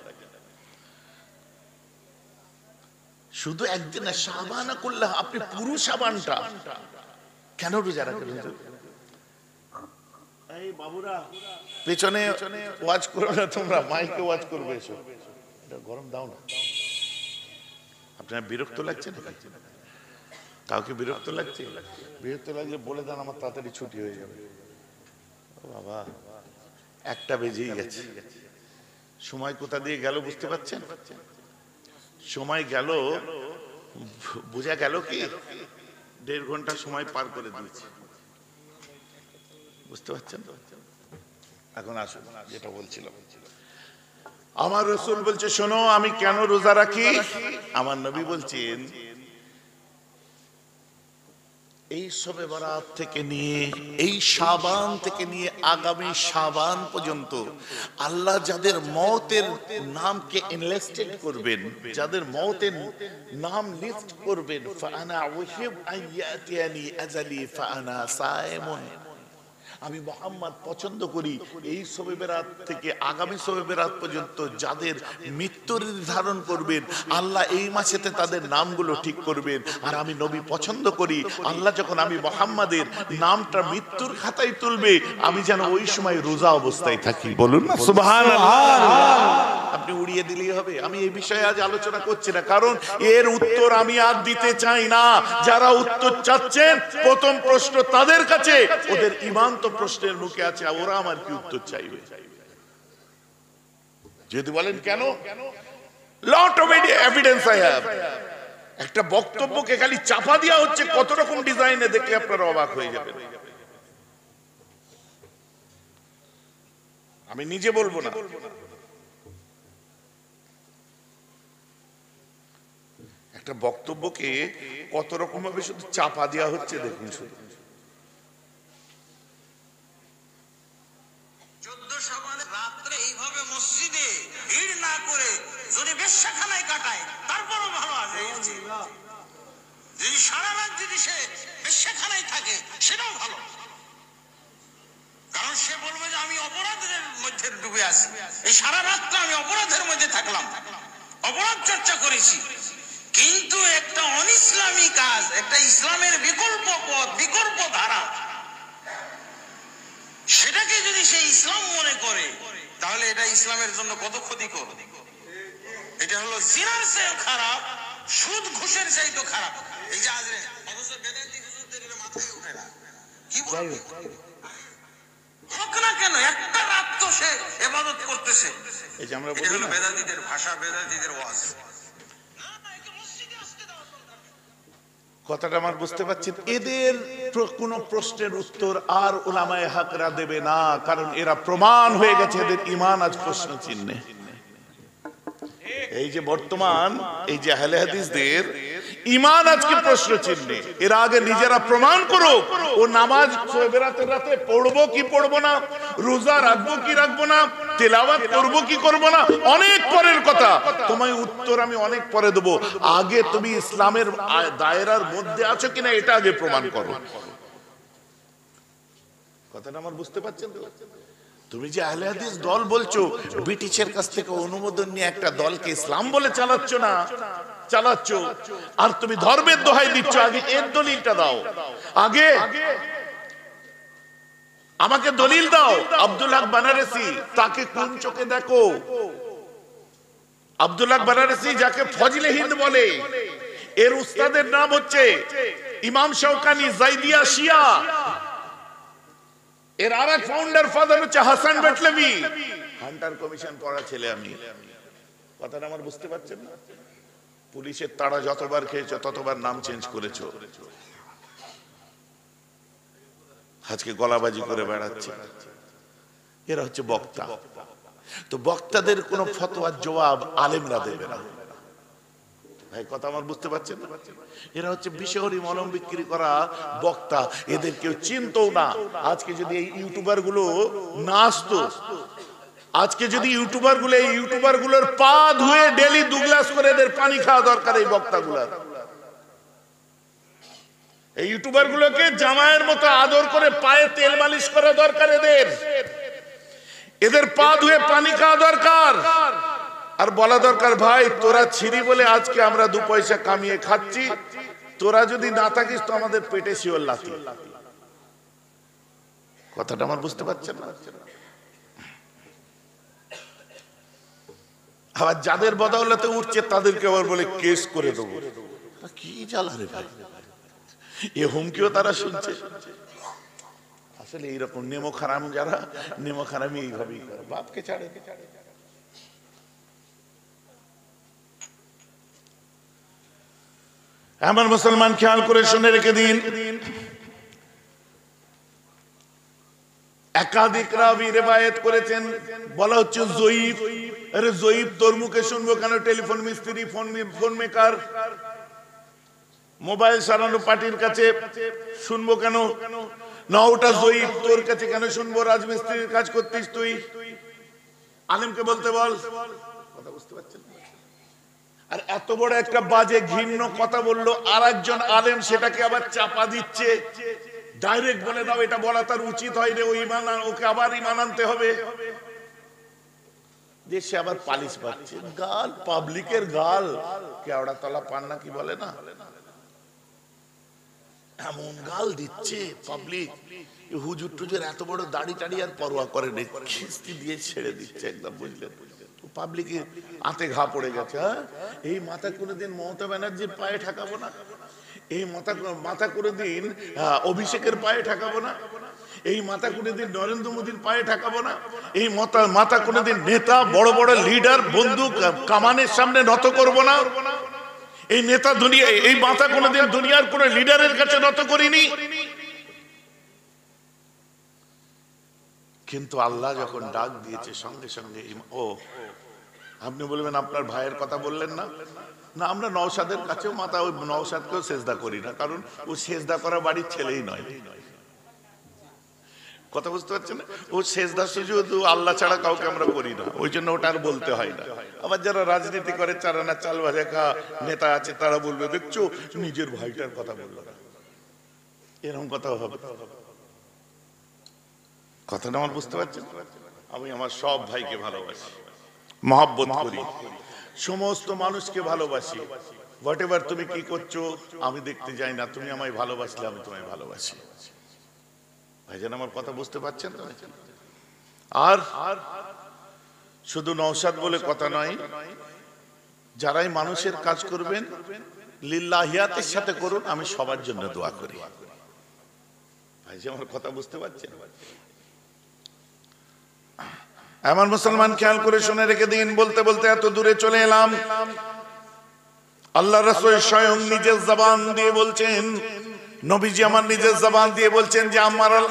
শুধু একদিন না, শাবানা করলে আপনি পুরো শাবানটা কেন রোজা রাখেন? হুজুর, এই বাবুরা পেছনে ওয়াজ করো না, তোমরা মাইকে ওয়াজ করবে, এসো, এটা গরম দাও না। আপনার বিরক্ত লাগছে না? কাউকে বিরক্ত লাগছে? বিরক্ত লাগলে বলে দেন, আমার তাড়াতাড়ি ছুটি হয়ে যাবে। বাবা, 1টা বেজেই গেছে। সময় কোথা দিয়ে গেল বুঝতে পারছেন? সময় গেল, বোঝা গেল কি 1.5 ঘন্টা সময় পার করে দিয়েছে, বুঝতে পারছেন? এখন আসুন যেটা বলছিলাম। আমার রাসূল বলছে, শোনো আমি কেন রোজা রাখি। আমার নবী বলছেন, এই শবে বরাত থেকে নিয়ে, এই শাবান থেকে নিয়ে আগামী শাবান পর্যন্ত আল্লাহ যাদের মওতের নামকে এনলিস্টেড করবেন, যাদের মওতের নাম লিস্ট করবেন, ফাআনা উহিব আইয়াতিয়ানি আজালি ফাআনা সায়েমুন, আমি মুহাম্মদ পছন্দ করি এই শবে বরাত থেকে আগামী শবে বরাত পর্যন্ত যাদের মৃত্যু নির্ধারণ করবেন, আল্লাহ এই মাসেতে তাদের নামগুলো ঠিক করবেন। আর আমি নবী পছন্দ করি, আল্লাহ যখন আমি মুহাম্মাদের নামটা মৃত্যুর খাতায় তুলবে, আমি যেন ওই সময় রোজা অবস্থায় থাকি। বলুন না সুবহানাল্লাহ। আপনি উড়িয়ে দিলেই হবে। আমি এই বিষয়ে আজ আলোচনা করছি না, কারণ এর উত্তর আমি আর দিতে চাই না। যারা উত্তর চাচ্ছেন, প্রথম প্রশ্ন তাদের কাছে, ওদের ঈমান তো প্রশ্নের মুখে আছে, ওরা আমার কি উত্তর চাইবে? যদি বলেন কেন, lot of evidence I have. একটা বক্তব্যকে খালি চাপা দেওয়া হচ্ছে কত রকম ডিজাইনে, দেখলে আপনারা অবাক হয়ে যাবেন। আমি নিজে বলবো না, একটা বক্তব্যকে কত রকম ভাবে শুধু চাপা দেওয়া হচ্ছে, দেখুন শুধু। 14 শাবানের রাত্রে এইভাবে মসজিদে ভিড় না করে যদি বেশ্যাখানায় কাটায় তারপরও ভালো আছে, যদি সারা রাত যদি সে বেশ্যাখানায় থাকে সেটাও ভালো, কারণ সে বলবে যে আমি অপরাধের মধ্যে ডুবে আছি, এই সারা রাতটা আমি অপরাধের মধ্যে থাকলাম, অপরাধ চর্চা করেছি। কিন্তু একটা অনিসলামী কাজ, একটা ইসলামের বিকল্প পথ, বিকল্প ধারা, সেটাকে যদি সে ইসলাম মনে করে তাহলে এটা ইসলামের জন্য কত ক্ষতিকর। এটা হলো জিনার চেয়ে খারাপ, সুদ ঘুষের চাইতে খারাপ। এই যে আজরে অথচ বেদান্তি হুজুরদের মাথায় উঠে না, কি বলবো হোক না কেন একটা রাত তো সে ইবাদত করতেছে। এই যে আমরা এটা হলো বেদান্তিদের ভাষা, বেদান্তিদের ওয়াজ। কথাটা আমার বুঝতে পারছেন। এদের কোন প্রশ্নের উত্তর আর উলামায়ে হকরা দেবে না, কারণ এরা প্রমাণ হয়ে গেছে এদের ঈমান আজ প্রশ্ন চিহ্নে। এই যে বর্তমান এই যে আহলে হাদিসদের ঈমান আজকে প্রশ্ন চিহ্নে। এর আগে নিজেরা প্রমাণ করো ও নামাজ বেরাতের রাতে পড়বো কি পড়বো না, রোজা রাখবো কি রাখবো না, তেলাওয়াত করবো কি করবো না, অনেক পরের কথা। তোমায় উত্তর আমি অনেক পরে দেবো, আগে তুমি ইসলামের দায়রার মধ্যে আছো কিনা এটা আগে প্রমাণ করো। কথাটা আমার বুঝতে পারছেন তো? তুমি যে আহলে হাদিস দল বলছো, ব্রিটিশের কাছ থেকে অনুমোদন নিয়ে একটা দলকে ইসলাম বলে চালাচ্ছ না, চালাচ্ছ। আর তুমি ধর্মের দোহাই দিচ্ছ, আগে এর দলিলটা দাও। আগে আমাকে দলিল দাও। আব্দুল হক বানারসি, তাকে কোন চোখে দেখো? আব্দুল হক বানারসি যাকে ফজলে হিন্দ বলে, এর উস্তাদের নাম হচ্ছে ইমাম শাওকানি জাইদিয়া শিয়া। এর আরেক ফাউন্ডার ফাদার হচ্ছে হাসান বেটলভি, হান্টার কমিশন পড়া ছেলে আমি। কথাটা আমার বুঝতে পারছেন না? পুলিশের তাড়া যতবার খেয়েছো ততবার নাম চেঞ্জ করেছো, আজকে গলাবাজি করে বেড়াচ্ছে। এরা হচ্ছে বক্তা। তো বক্তাদের কোন ফতোয়ার জবাব আলেমরা দেবে না। ভাই কথা আমার বুঝতে পারছেন না? এরা হচ্ছে বিষহরি মলম বিক্রি করা বক্তা, এদের কেউ চিনতো না। আজকে যদি এই ইউটিউবার গুলো না আসতো, আজকে যদি ইউটিউবার গুলোর পা ধুয়ে ডেলি 2 গ্লাস করে এদের পানি খাওয়া দরকার। এই বক্তা গুলার, এই ইউটিউবার গুলোকে জামাইয়ের মতো আদর করে পায়ে তেল মালিশ করা দরকার। এদের পা ধুয়ে পানি খাওয়া দরকার। আর বলা দরকার, ভাই তোরা ছিরি বলে আজকে আমরা 2 পয়সা কামিয়ে খাচ্ছি, তোরা যদি না থাকিস তো আমাদের পেটে শিওর লাথি। কথাটা আমার বুঝতে পারছেন না? আবার যাদের বদৌলতে উঠছে তাদেরকে আবার বলে কেস করে দেবো। কি জ্বালা রে ভাই, এ হুমকিও তারা শুনছে। আসলে এইরকম নেমো খারাম, যারা নেমো খারামি এইভাবেই করে, বাপকে ছাড়ে। আমার মুসলমান খেয়াল করে শুনে রেখে দিন, একাধিক রাবী রিওয়ায়াত করেছেন, বলা হচ্ছে জয়ীফ। আরে জয়ীফ তোর মুখে শুনবো কেন? টেলিফোন মিস্ত্রি, ফোন মেকার, মোবাইল সারানো পার্টির কাছে শুনবো কেন? না ওটা জয়ীফ, তোর কাছে কেন শুনবো? রাজমিস্ত্রির কাজ করতিস তুই, আলেমকে বলতে বল। কথা বুঝতে পারছেন? আর এত বড় একটা বাজে ঘৃণ্য কথা বললো, আর একজন আলেম সেটাকে আবার চাপা দিচ্ছে। ডাইরেক্ট বলে দাও, এটা বলা তার উচিত হয় রে, ওকে আবার ঈমান আনতে হবে। দেশে আবার পালিশ পাচ্ছে, গাল, পাবলিকের গাল, কেওড়া তলা পান না কি বলে না, এমন গাল দিচ্ছে পাবলিক। হুজুর টুজুর এত বড় দাড়ি টাড়ি আর পরোয়া করে নেই, খিস্তি দিয়ে ছেড়ে দিচ্ছে একদম, বুঝলেন? পাবলিকের আতে ঘা পড়ে গেছে। হ্যাঁ, এই মাথা কোনোদিন মমতা ব্যানার্জির পায়ে ঠেকাবো না, এই মাথা কোনোদিন অভিষেকের পায়ে ঠেকাবো না, এই মাথা কোনোদিন নরেন্দ্র মোদীর পায়ে ঠেকাবো না, এই মাথা কোনোদিন নেতা, বড় বড় লিডার, বন্দুক কামানের সামনে নত করবো না। এই নেতা দুনিয়া, এই মাথা কোনোদিন দুনিয়ার কোন লিডারের কাছে নত করিনি। কিন্তু আল্লাহ যখন ডাক দিয়েছে সঙ্গে সঙ্গে, ও আপনি বলবেন আপনার ভাইয়ের কথা বললেন না? না, আমরা নওশাদের কাছেও মাথা, ওই নওশাদকেও সেজদা করি না, কারণ ও সেজদা করা বাড়ির ছেলেই নয়। কথা বুঝতে পারছেন না? ও সেজদা সুজুদ আল্লাহ ছাড়া কাউকে আমরা করি না, ওই জন্য ওটা আর বলতে হয় না। আবার যারা রাজনীতি করে চারানা চাল ভাজা নেতা আছে, তারা বলবে দেখছো নিজের ভাইটার কথা বললো না, এরকম কথা হবে। কথাটা আমার বুঝতে পারছেন? আমি আমার সব ভাইকে ভালোবাসি, মহব্বত করি, সমস্ত মানুষকে ভালোবাসি। হোয়াট এভার তুমি কি করছো আমি দেখতে যাই না, তুমি আমায় ভালোবাসলে আমি তোমায় ভালোবাসি। ভাইজান আমার কথা বুঝতে পারছেন তো? আর শুধু নওশাদ বলে কথা নয়, যারাই মানুষের কাজ করবেন লিল্লাহিয়াতের সাথে করুন, আমি সবার জন্য দোয়া করি। ভাইজান আমার কথা বুঝতে পারছেন? আমার মুসলমান খেয়াল করে শুনে রেখে দিন। বলতে বলতে এত দূরে চলে এলাম, আল্লাহ রাসূল স্বয়ং নিজের জবান দিয়ে বলছেন, নবীজি আমার নিজের জবান দিয়ে বলছেন যে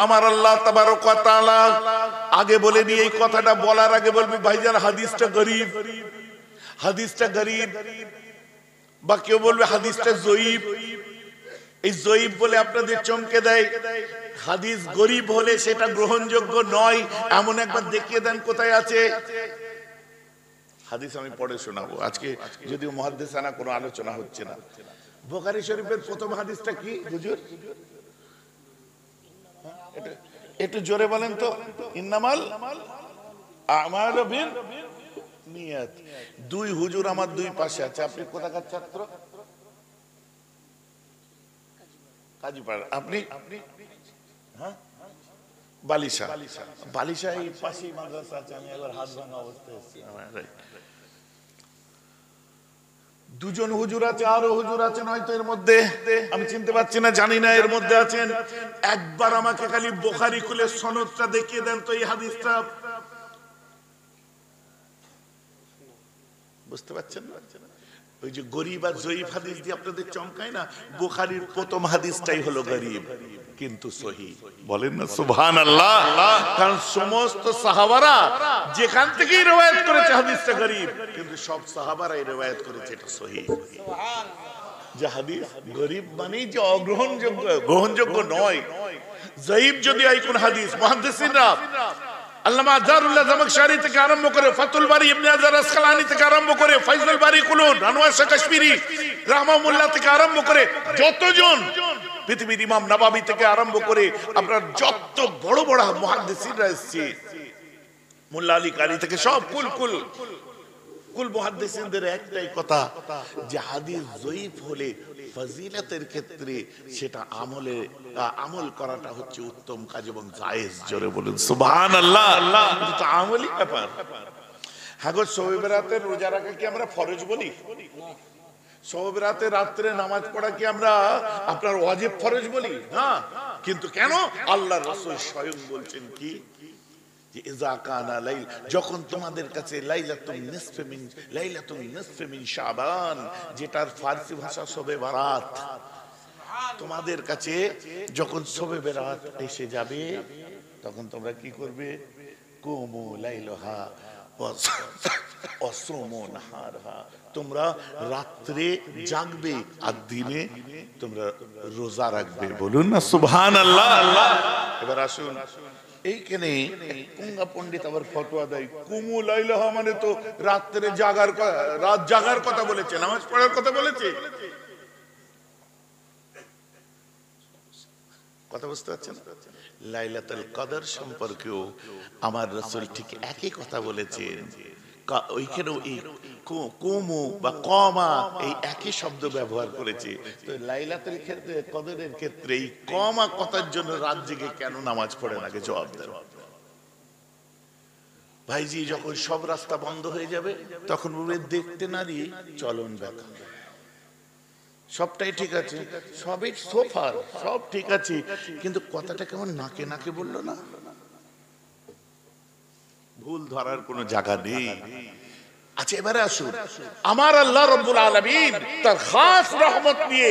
আমার আল্লাহ তাবারক ওয়া তাআলা, আগে বলে দিয়ে এই কথাটা বলার আগে বলবি ভাইজান হাদিসটা গরীব, হাদিসটা গরীব, বা কেউ বলবে হাদিসটা জয়ীফ। এই জয়ীফ বলে আপনাদের চমকে দেয়, হাদিস গরীব হলে সেটা গ্রহণযোগ্য নয় এমন একবার দেখিয়ে দেন কোথায় আছে। হাদিস আমি পড়ে শোনাবো আজকে, যদিও মুহাদ্দিসানা কোনো আলোচনা হচ্ছে না। বুখারী শরীফের প্রথম হাদিসটা কি হুজুর? একটু জোরে বলেন তো। ইন্নামাল আমালু বিন্নিয়াত। দুই হুজুর আমার দুই পাশে আছে, আপনি কোথাকার ছাত্র? কাজীপাড়া। আপনি? হ্যাঁ, বালিশা। বালিশা এই পাশেই মাদ্রাসা আছে, আমি এবার হাত ভাঙা অবস্থায় আছি। দুজন হুজুর আছে, আরো হুজুর আছেন হয়তো এর মধ্যে, আমি চিনতে পারছি না, জানি না এর মধ্যে আছেন। একবার আমাকে খালি বুখারী খুলে সনদটা দেখিয়ে দেন তো এই হাদিসটা। বুঝতে পারছেন না? ওই যে গরীব আর জয়ীফ হাদিস দিয়ে আপনাদের চমকায় না, বুখারীর প্রথম হাদিসটাই হলো গরীব কিন্তু সহিহ। বলেন না সুবহানাল্লাহ? কারণ সমস্ত সাহাবারা যেখান থেকেই রওয়ায়াত করেছে হাদিসটা গরীব, কিন্তু সব সাহাবারাই রওয়ায়াত করেছে এটা সহিহ। যে হাদিস গরীব মানে যে অগ্রহণযোগ্য, গ্রহণযোগ্য নয়। জয়ীফ যদি হয় কোন হাদিস, মুহাদ্দিসিনরা আল্লামা আযহারুল্লাহ জামাখশারি থেকে আরম্ভ করে ফাতুল বারী ইবনে হাজার আসকালানী থেকে আরম্ভ করে ফায়জুল বারী কুলুন আনোয়ার শাহ কাশ্মীরি রাহমাহুল্লাহ থেকে আরম্ভ করে যতজন পৃথিবীর ইমাম নববী থেকে আরম্ভ করে আপনার যত বড় বড় মুহাদ্দিসিনরা এসেছে, মোল্লা আলী কারি থেকে সব কুল মুহাদ্দিসিনদের একটাই কথা যে হাদিস জয়ীফ হলে ফজিলতের ক্ষেত্রে সেটা আমল করাটা হচ্ছে উত্তম কাজ এবং জায়েজ। জোরে বলুন সুবহানাল্লাহ। এটা আমলি ব্যাপার। হ্যাঁ গো, শবে বরাতের রোজা রাখা কি আমরা ফরজ বলি? শবে বরাতে রাত্রে নামাজ পড়া কি আমরা আপনার ওয়াজিব ফরজ বলি? না। কিন্তু কেন? আল্লাহর রাসূল স্বয়ং বলছেন কি, যে ইজা কানা লাইল, যখন তোমাদের কাছে লাইলাতুন নিসফে মিন শাবান, যেটার ফারসি ভাষা শবে বরাত, তোমাদের কাছে যখন শবে বরাত এসে যাবে তখন তোমরা কি করবে? কুমু লাইলহা ওয়া সুমু নাহারহা, তোমরা রাত্রে জাগবে আর দিনে তোমরা রোজা রাখবে। বলুন না সুবহানাল্লাহ। এবার আসুন, এইখানে পুঙ্গা পণ্ডিত আবার ফতোয়া দেয় কুমু লাইলাহা মানে তো রাত্রে জাগার, রাত জাগার কথা বলেছে, নামাজ পড়ার কথা বলেছে। কথা বুঝতে পারছেন? লাইলাতুল কদর সম্পর্কেও আমার রাসূল ঠিক একই কথা বলেছেন। ওইখানেও এই কুমু বা কমা এই একই শব্দ ব্যবহার করেছে। তো লাইলাতুল কদরের ক্ষেত্রে এই কমা কথার জন্য রাত জেগে কেন নামাজ পড়েন আগে জবাব দেন। ভাইজি যখন সব রাস্তা বন্ধ হয়ে যাবে তখন বলবে দেখতে না দিয়ে চলন ব্যথা, সবটাই ঠিক আছে, সবই সোফার, সব ঠিক আছে, কিন্তু কথাটা কেমন নাকে নাকে বললো না? ভুল ধরার কোনো জায়গা নেই। আচ্ছা এবারে আসুন, আমার আল্লাহ রাব্বুল আলামিন তার খাস রহমত নিয়ে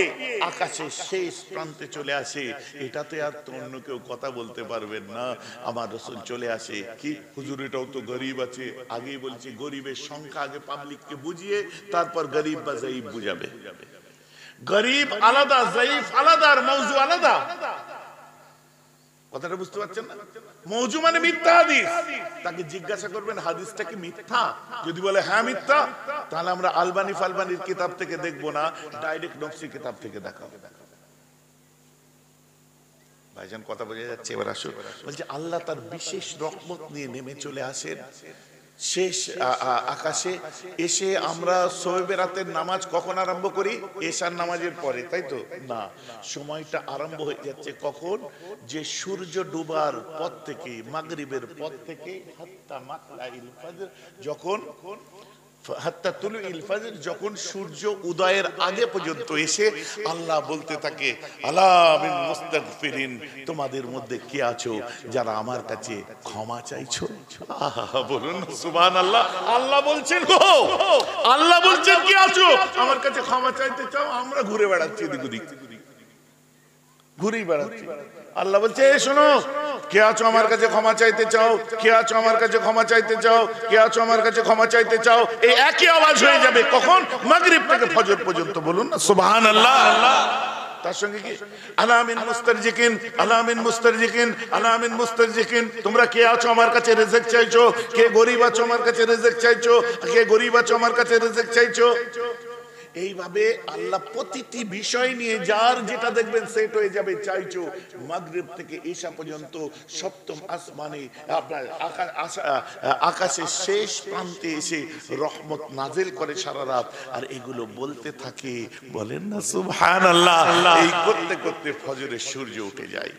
আকাশের শেষ প্রান্তে চলে আসে, এটাতে আর তো অন্য কেউ কথা বলতে পারবেন না। আমার রাসূল চলে আসে কি, হুজুর এটাও তো গরীব আছে। আগেই বলছি গরীবের সংখ্যা আগে পাবলিককে বুঝিয়ে তারপর গরীব বা জয়ীফ বুঝাবে। গরীব আলাদা, জয়ীফ আলাদা, আর মওজু আলাদা। কথাটা বুঝতে পারছেন না? মওজু মানে মিথ্যা হাদিস। তাকে জিজ্ঞাসা করবেন হাদিসটা কি মিথ্যা, যদি বলে হ্যাঁ মিথ্যা, তাহলে আমরা আলবানি ফালবানির কিতাব থেকে দেখবো না, ডাইরেক্ট নফসি কিতাব থেকে দেখাবো। ভাইজান কথা বোঝা যাচ্ছে? এবার আসুন, বলছে আল্লাহ তার বিশেষ রহমত নিয়ে নেমে চলে আসেন শেষ আকাশে। এসে আমরা শোবে রাতের নামাজ কখন আরম্ভ করি? এশার নামাজের পরে, তাই তো না? সময়টা আরম্ভ হয়ে যাচ্ছে কখন? যে সূর্য ডুবার পর থেকে, মাগরিবের পর থেকে হাত্তা মাতলাইল ফজর, যখন হাত্তা তুলুইল ফজর, যখন সূর্য উদয়ের আগে পর্যন্ত এসে আল্লাহ বলতে থাকে আলা মিন মুস্তাগফিরিন, তোমাদের মধ্যে কে আছো যারা আমার কাছে ক্ষমা চাইছো? আহা, বলুন সুবহানাল্লাহ। আল্লাহ বলছেন গো, আল্লাহ বলছেন কে আছো আমার কাছে ক্ষমা চাইতে চাও? আমরা ঘুরে বেড়াচ্ছি এদিক ওদিক, ঘুরেই বেড়াচ্ছি। আল্লাহ বলছে শোনো, কে আছো আমার কাছে ক্ষমা চাইতে চাও? কে আছো আমার কাছে ক্ষমা চাইতে চাও? কে আছো আমার কাছে ক্ষমা চাইতে চাও? এই একই আওয়াজ হয়ে যাবে কখন? মাগরিব থেকে ফজর পর্যন্ত। বলুন না সুবহানাল্লাহ। তার সঙ্গে কি আলামিন মুস্তারজিকিন, আলামিন মুস্তারজিকিন, আলামিন মুস্তারজিকিন, তোমরা কে আছো আমার কাছে রিজিক চাইছো? কে গরীব আছো আমার কাছে রিজিক চাইছো? কে গরীব আছো আমার কাছে রিজিক চাইছো? এইভাবে আল্লাহ প্রতিটি বিষয় নিয়ে যার যেটা দেখবেন সেট হয়ে যাবে চাইছো। মাগরিব থেকে ঈশা পর্যন্ত সপ্তম আসমানে আপনার আকাশের শেষ প্রান্তে এসে রহমত নাজিল করে সারা রাত, আর এগুলো বলতে থাকে, বলেন না সুবহানাল্লাহ। এই করতে করতে ফজরের সূর্য উঠে যায়।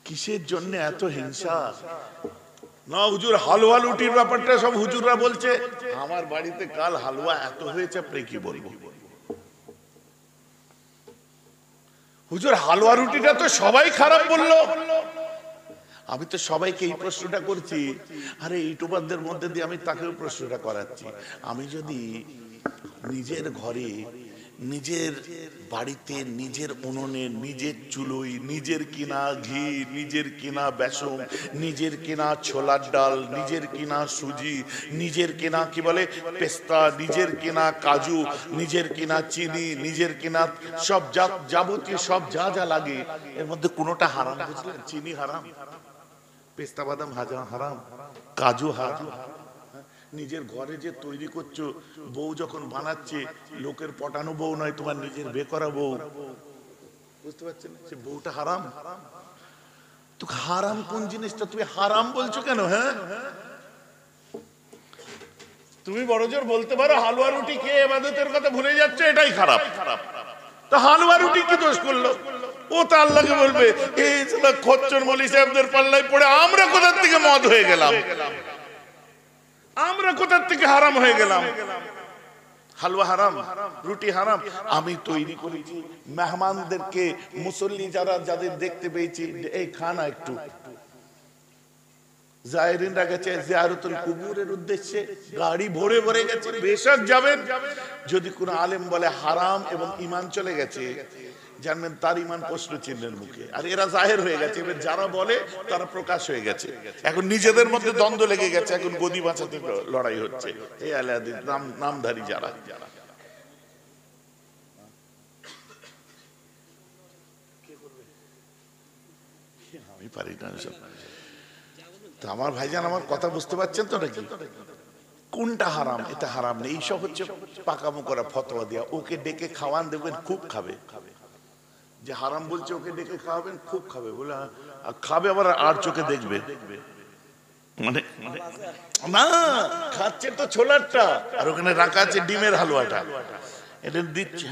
কিসের জন্য এত হিংসা? না হুজুর, হালুয়া লুটির ব্যাপারটা সব হুজুররা বলছে। আমার বাড়িতে কাল হালুয়া এত হয়েছে আপনি কি বলবো। হুজুর হালুয়া রুটিটা তো সবাই খারাপ বললো। আমি তো সবাইকে এই প্রশ্নটা করছি, আরে ইউটিউবারদের মধ্যে দিয়ে আমি তাকেও প্রশ্নটা করাচ্ছি। আমি যদি নিজের ঘরে, নিজের বাড়িতে, নিজের উনুনে, নিজের চুলোয়, নিজের কিনা ঘি, নিজের কিনা বেসন, নিজের কিনা ছোলার ডাল, নিজের কিনা সুজি, নিজের কিনা কি বলে পেস্তা, নিজের কিনা কাজু, নিজের কিনা চিনি, নিজের কিনা সব যাবতীয় সব যা যা লাগে, এর মধ্যে কোনোটা হারাম বুঝলেন? চিনি হারাম, পেস্তা বাদাম হারাম, কাজু হারাম। নিজের ঘরে যে তৈরি করছো, বউ যখন বানাচ্ছে, লোকের পটানো বউ নয়, তোমার নিজের বে করা বউ, বুঝতে পারছেন? সে বউটা হারাম। তো হারাম কোন জিনিসটা তুমি হারাম বলছো কেন? হ্যাঁ, তুমি বড় জোর বলতে পারো হালুয়া রুটি খেয়ে ইবাদতের কথা ভুলে যাচ্ছে, এটাই খারাপ। তা হালুয়া রুটি কি দোষ করলো? ও তো আল্লাহকে বলবে এই খচ্চর মৌলী সাহেবদের পাল্লায় পড়ে আমরা কোথা থেকে মদ হয়ে গেলাম, আমরা কোথা থেকে হারাম হয়ে গেলাম। হালুয়া হারাম, রুটি হারাম। আমি তৈরি করেছি মেহমানদেরকে, মুসল্লি যারা যাদের দেখতে পেয়েছি, এই খানা একটু জায়রিনরা গেছে জিয়ারতুল কুবুরের উদ্দেশ্যে, গাড়ি ভরে ভরে গেছে, বেশক যাবেন। যদি কোনো আলেম বলে হারাম এবং ঈমান চলে গেছে, জানবেন তার ঈমান প্রশ্ন চিহ্নের মুখে। আর এরা জাহের হয়ে গেছে, এবার যারা বলে তারা প্রকাশ হয়ে গেছে। এখন নিজেদের মধ্যে দ্বন্দ্ব লেগে গেছে, এখন গদি বাঁচাতে লড়াই হচ্ছে। এই আলাদিন নামধারী যারা, আমি পারি না সব। তো আমার ভাইজান আমার কথা বুঝতে পারছেন তো নাকি? কোনটা হারাম, এটা হারাম নেই, এইসব হচ্ছে পাকামো করা ফতোয়া দেওয়া। ওকে ডেকে খাওয়ান, দেখবেন খুব খাবে। যে হারাম বলছে ওকে ডেকে খাওয়াবেন, খুব খাবে, বলে খাবে, আবার আর চোখে দেখবে। মানে না, খাচ্ছে তো ছোলারটা, আর ওখানে রাখা আছে ডিমের হালুয়াটা, এটা দিচ্ছে,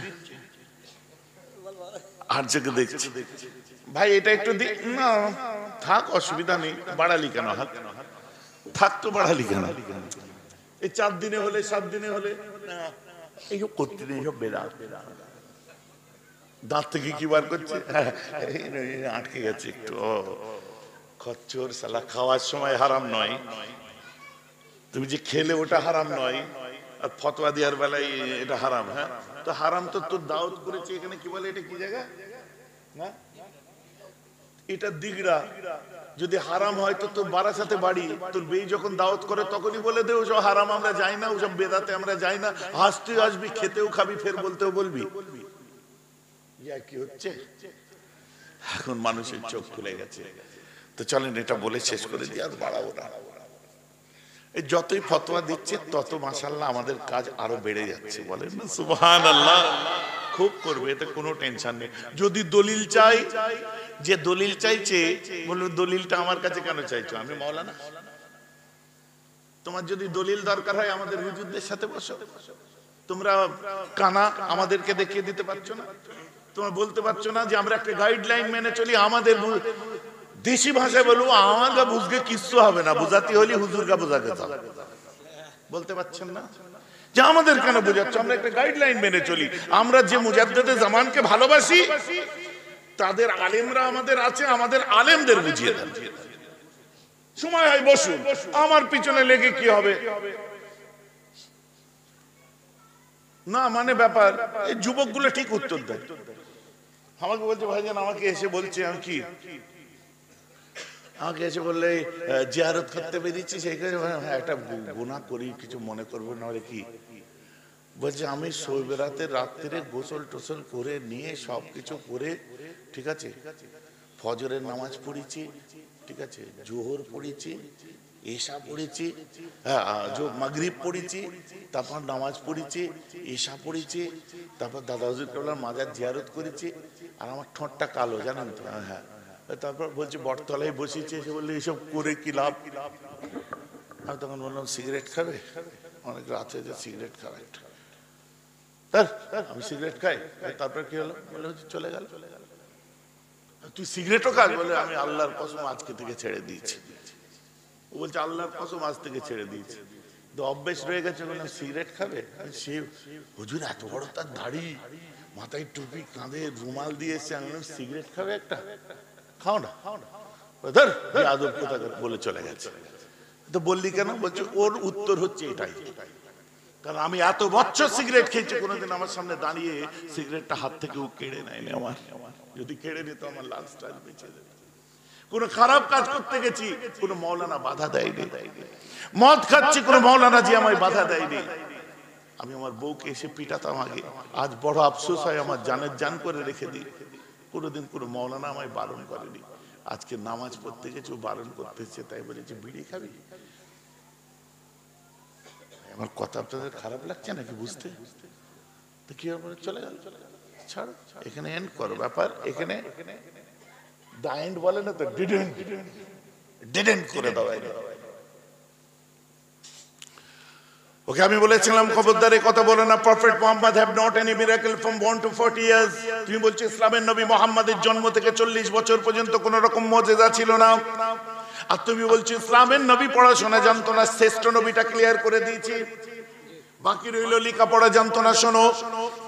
আর চোখে দেখছে। ভাই এটা একটু না থাক, অসুবিধা নেই, বাড়ালি কেন হাত, থাক তো বাড়ালি কেন? এই 4 দিনে হলে 7 দিনে হলে এইসব করতে নেই, সব বেদাত। দাঁত থেকে কি বার করছে, আটকে গেছে একটু। খচ্চর শালা, খাওয়ার সময় হারাম নয়, তুমি যে খেলে ওটা হারাম নয়, আর ফতোয়া দেওয়ার বেলায় এটা হারাম। হ্যাঁ, তো হারাম তো তোর দাওয়াত করেছে এখানে, কি বলে এটা, কি জায়গা না, এটা দিগড়া। যদি হারাম হয় তো তোর বারাসাতে বাড়ি, তোর বেই যখন দাওয়াত করে তখনই বলে দে ওসব হারাম আমরা যাই না, ওসব বেদাতে আমরা যাই না। হাসতে আসবি, খেতেও খাবি, ফের বলতেও বলবি। কি হচ্ছে? এখন মানুষের চোখ খুলে গেছে। তো চলেন এটা বলে শেষ করে দিই, আর বাড়াবো না। এই যতই ফতোয়া দিচ্ছে তত মাশাআল্লাহ আমাদের কাজ আরো বেড়ে যাচ্ছে, বলেন না সুবহানাল্লাহ। খুব করবে, এতে কোনো টেনশন নেই। যদি দলিল চাই, যে দলিল চাইছে বলবে দলিলটা আমার কাছে কেন চাইছো, আমি মাওলানা। তোমার যদি দলিল দরকার হয় আমাদের হুজুরদের সাথে বসো। তোমরা কানা আমাদেরকে দেখিয়ে দিতে পারছো না? তোমরা বলতে পারছো না যে আমরা একটা গাইডলাইন মেনে চলি, আমাদের দেশি ভাষায় বলবো আমার গা বুঝবে কিচ্ছু হবে না, বুঝাতে হলে হুজুর গা বোঝা গেছে, বলতে পারছেন না? যে আমাদের কেন বোঝাচ্ছ, আমরা একটা গাইডলাইন মেনে চলি। আমরা যে মুজাদ্দেদে জামানকে ভালোবাসি তাদের আলেমরা আমাদের আছে, আমাদের আলেমদের বুঝিয়ে দেন। সময় হয় বসুন, আমার পিছনে লেগে কি হবে না, মানে ব্যাপার। এই যুবকগুলো ঠিক উত্তর দেয়। আমাকে বলছে ভাইজান, আমাকে এসে বলছে আমি কি, আমাকে এসে বললে জিয়ারত করতে বেরিয়েছি, সেইখানে একটা গুনাহ করি, কিছু মনে করবো না হলে কি। বলছে আমি শোবে রাতে রাত্রে গোসল টোসল করে নিয়ে সবকিছু করে, ঠিক আছে, ফজরের নামাজ পড়েছি, ঠিক আছে, জোহর পড়েছি, এশা পড়েছি, মাগরিব পড়েছি, তারপর নামাজ পড়েছি, এশা পড়েছি, তারপর দাদা হুজুর কেবলার মাজার জিয়ারত করেছি, আর আমার ঠোঁটটা কালো, জানেন তো। হ্যাঁ, তারপর বলছে বটতলায় বসেছে, এসে বললে এসব করে কি লাভ। আমি তখন বললাম সিগারেট খাবে, অনেক রাত হয়েছে, সিগারেট খাবে। আমি সিগারেট খাই, তারপর কি হলো, বলে চলে গেল। তুই সিগারেটও খাস? বলে আমি আল্লাহর কসম আজকে থেকে ছেড়ে দিয়েছি। ও বলছে আল্লাহর কসম আজ থেকে ছেড়ে দিয়েছি, তো অভ্যেস রয়ে গেছে। বললাম সিগারেট খাবে? সে হুজুর এত বড় তার দাড়ি, মাথায় টুপি, কাঁধে রুমাল দিয়ে এসছে। আমি বললাম সিগারেট খাবে একটা, খাও না, আদব কোথাকার বলে চলে গেছে। তো বললি কেন? বলছে ওর উত্তর হচ্ছে এটাই, কারণ আমি এত বছর সিগারেট খেয়েছি, কোনোদিন আমার সামনে দাঁড়িয়ে সিগারেটটা হাত থেকে ও কেড়ে নেয়নি আমার। যদি কেড়ে নিত আমার লাঞ্চ টাইম বেঁচে যেত। কোন খারাপ কাজ করতে গেছি, কোন মাওলানা বাধা দেয়নি। মদ খাচ্ছি, কোন মাওলানা জি আমায় বাধা দেয়নি। আমি আমার বউকে এসে পিটাতাম আগে, আজ বড় আফসোস হয় আমার জানের জান করে রেখে দিই। কোনোদিন কোন মাওলানা আমায় বারণ করেনি। আজকে নামাজ পড়তে গেছি, ও বারণ করতেছে, তাই বলেছে বিড়ি খাবি। আমার কথা আপনাদের খারাপ লাগছে নাকি বুঝতে? তো কি হবে, চলে গেল, ছাড়, এখানে এন্ড করো ব্যাপার। এখানে দা এন্ড বলে না তো, ডিডেন্ট করে দাও। ওকে আমি বলেছিলাম খবরদার এই কথা বলো না, prophet Muhammad have not any miracle from 1 to 40 years. তুমি বলছো ইসলামের নবী মুহাম্মাদের জন্ম থেকে 40 বছর পর্যন্ত কোন রকম মুজিজা ছিল না। আর তুমি বলছো ইসলামের নবী পড়াশোনা জানতো না। শ্রেষ্ঠ নবীটা ক্লিয়ার করে দিয়েছি, বাকি রইল লেখাপড়া জানতো না। শোনো,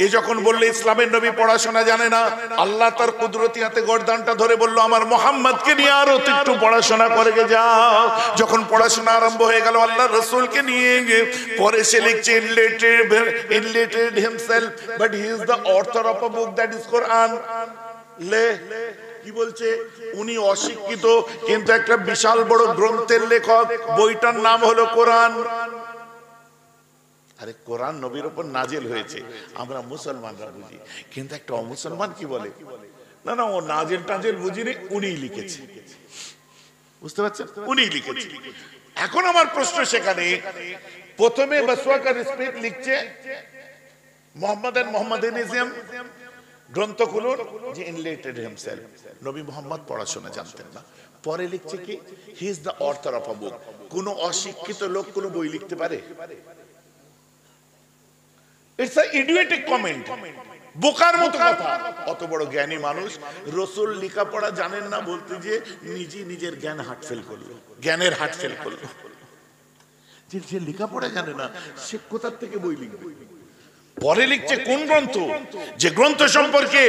এ যখন বললে ইসলামের নবী পড়াশোনা জানে না, আল্লাহ তার কুদরতি হাতে গর্দানটা ধরে বলল আমার মুহাম্মদকে নিয়ে আরো একটু পড়াশোনা করে যাও। যখন পড়াশোনা আরম্ভ হয়ে গেল আল্লাহ রাসূলকে নিয়ে, পরে সে লিখছে enlightened himself but he is the author of a book that is Quran। লে কি বলছে, উনি অশিক্ষিত কিন্তু একটা বিশাল বড় গ্রন্থের লেখক, বইটার নাম হলো কোরআন। আরে কোরআন নবীর উপর নাজিল হয়েছে, আমরা মুসলমানরা বুঝি, কিন্তু একটা অমুসলমান কি বলে, না না ও নাজিল টাজিল বুঝিনি, উনিই লিখেছে। বুঝতে পারছেন, উনিই লিখেছে। এখন আমার প্রশ্ন সেখানে, প্রথমে মাসওয়াকার স্পিরিট লিখছে মোহাম্মদানিজম গ্রন্থ খুলুন, যে enlightened himself, নবী মুহাম্মদ পড়াশোনা জানতেন না। পরে লিখছে কি he is the author of a book. কোন অশিক্ষিত লোক কোন বই লিখতে পারে? ইটস আ ইডিয়েটিক কমেন্ট, বোকার মতো কথা। অত বড় জ্ঞানী মানুষ, রাসূল লেখাপড়া জানেন না বলতে যে নিজে নিজের জ্ঞান হার্টফেল করলো, জ্ঞানের হার্টফেল করলো। যে লেখাপড়া জানে না সে কোথা থেকে বই লিখবে? পরে লিখছে কোন গ্রন্থ, যে গ্রন্থ সম্পর্কে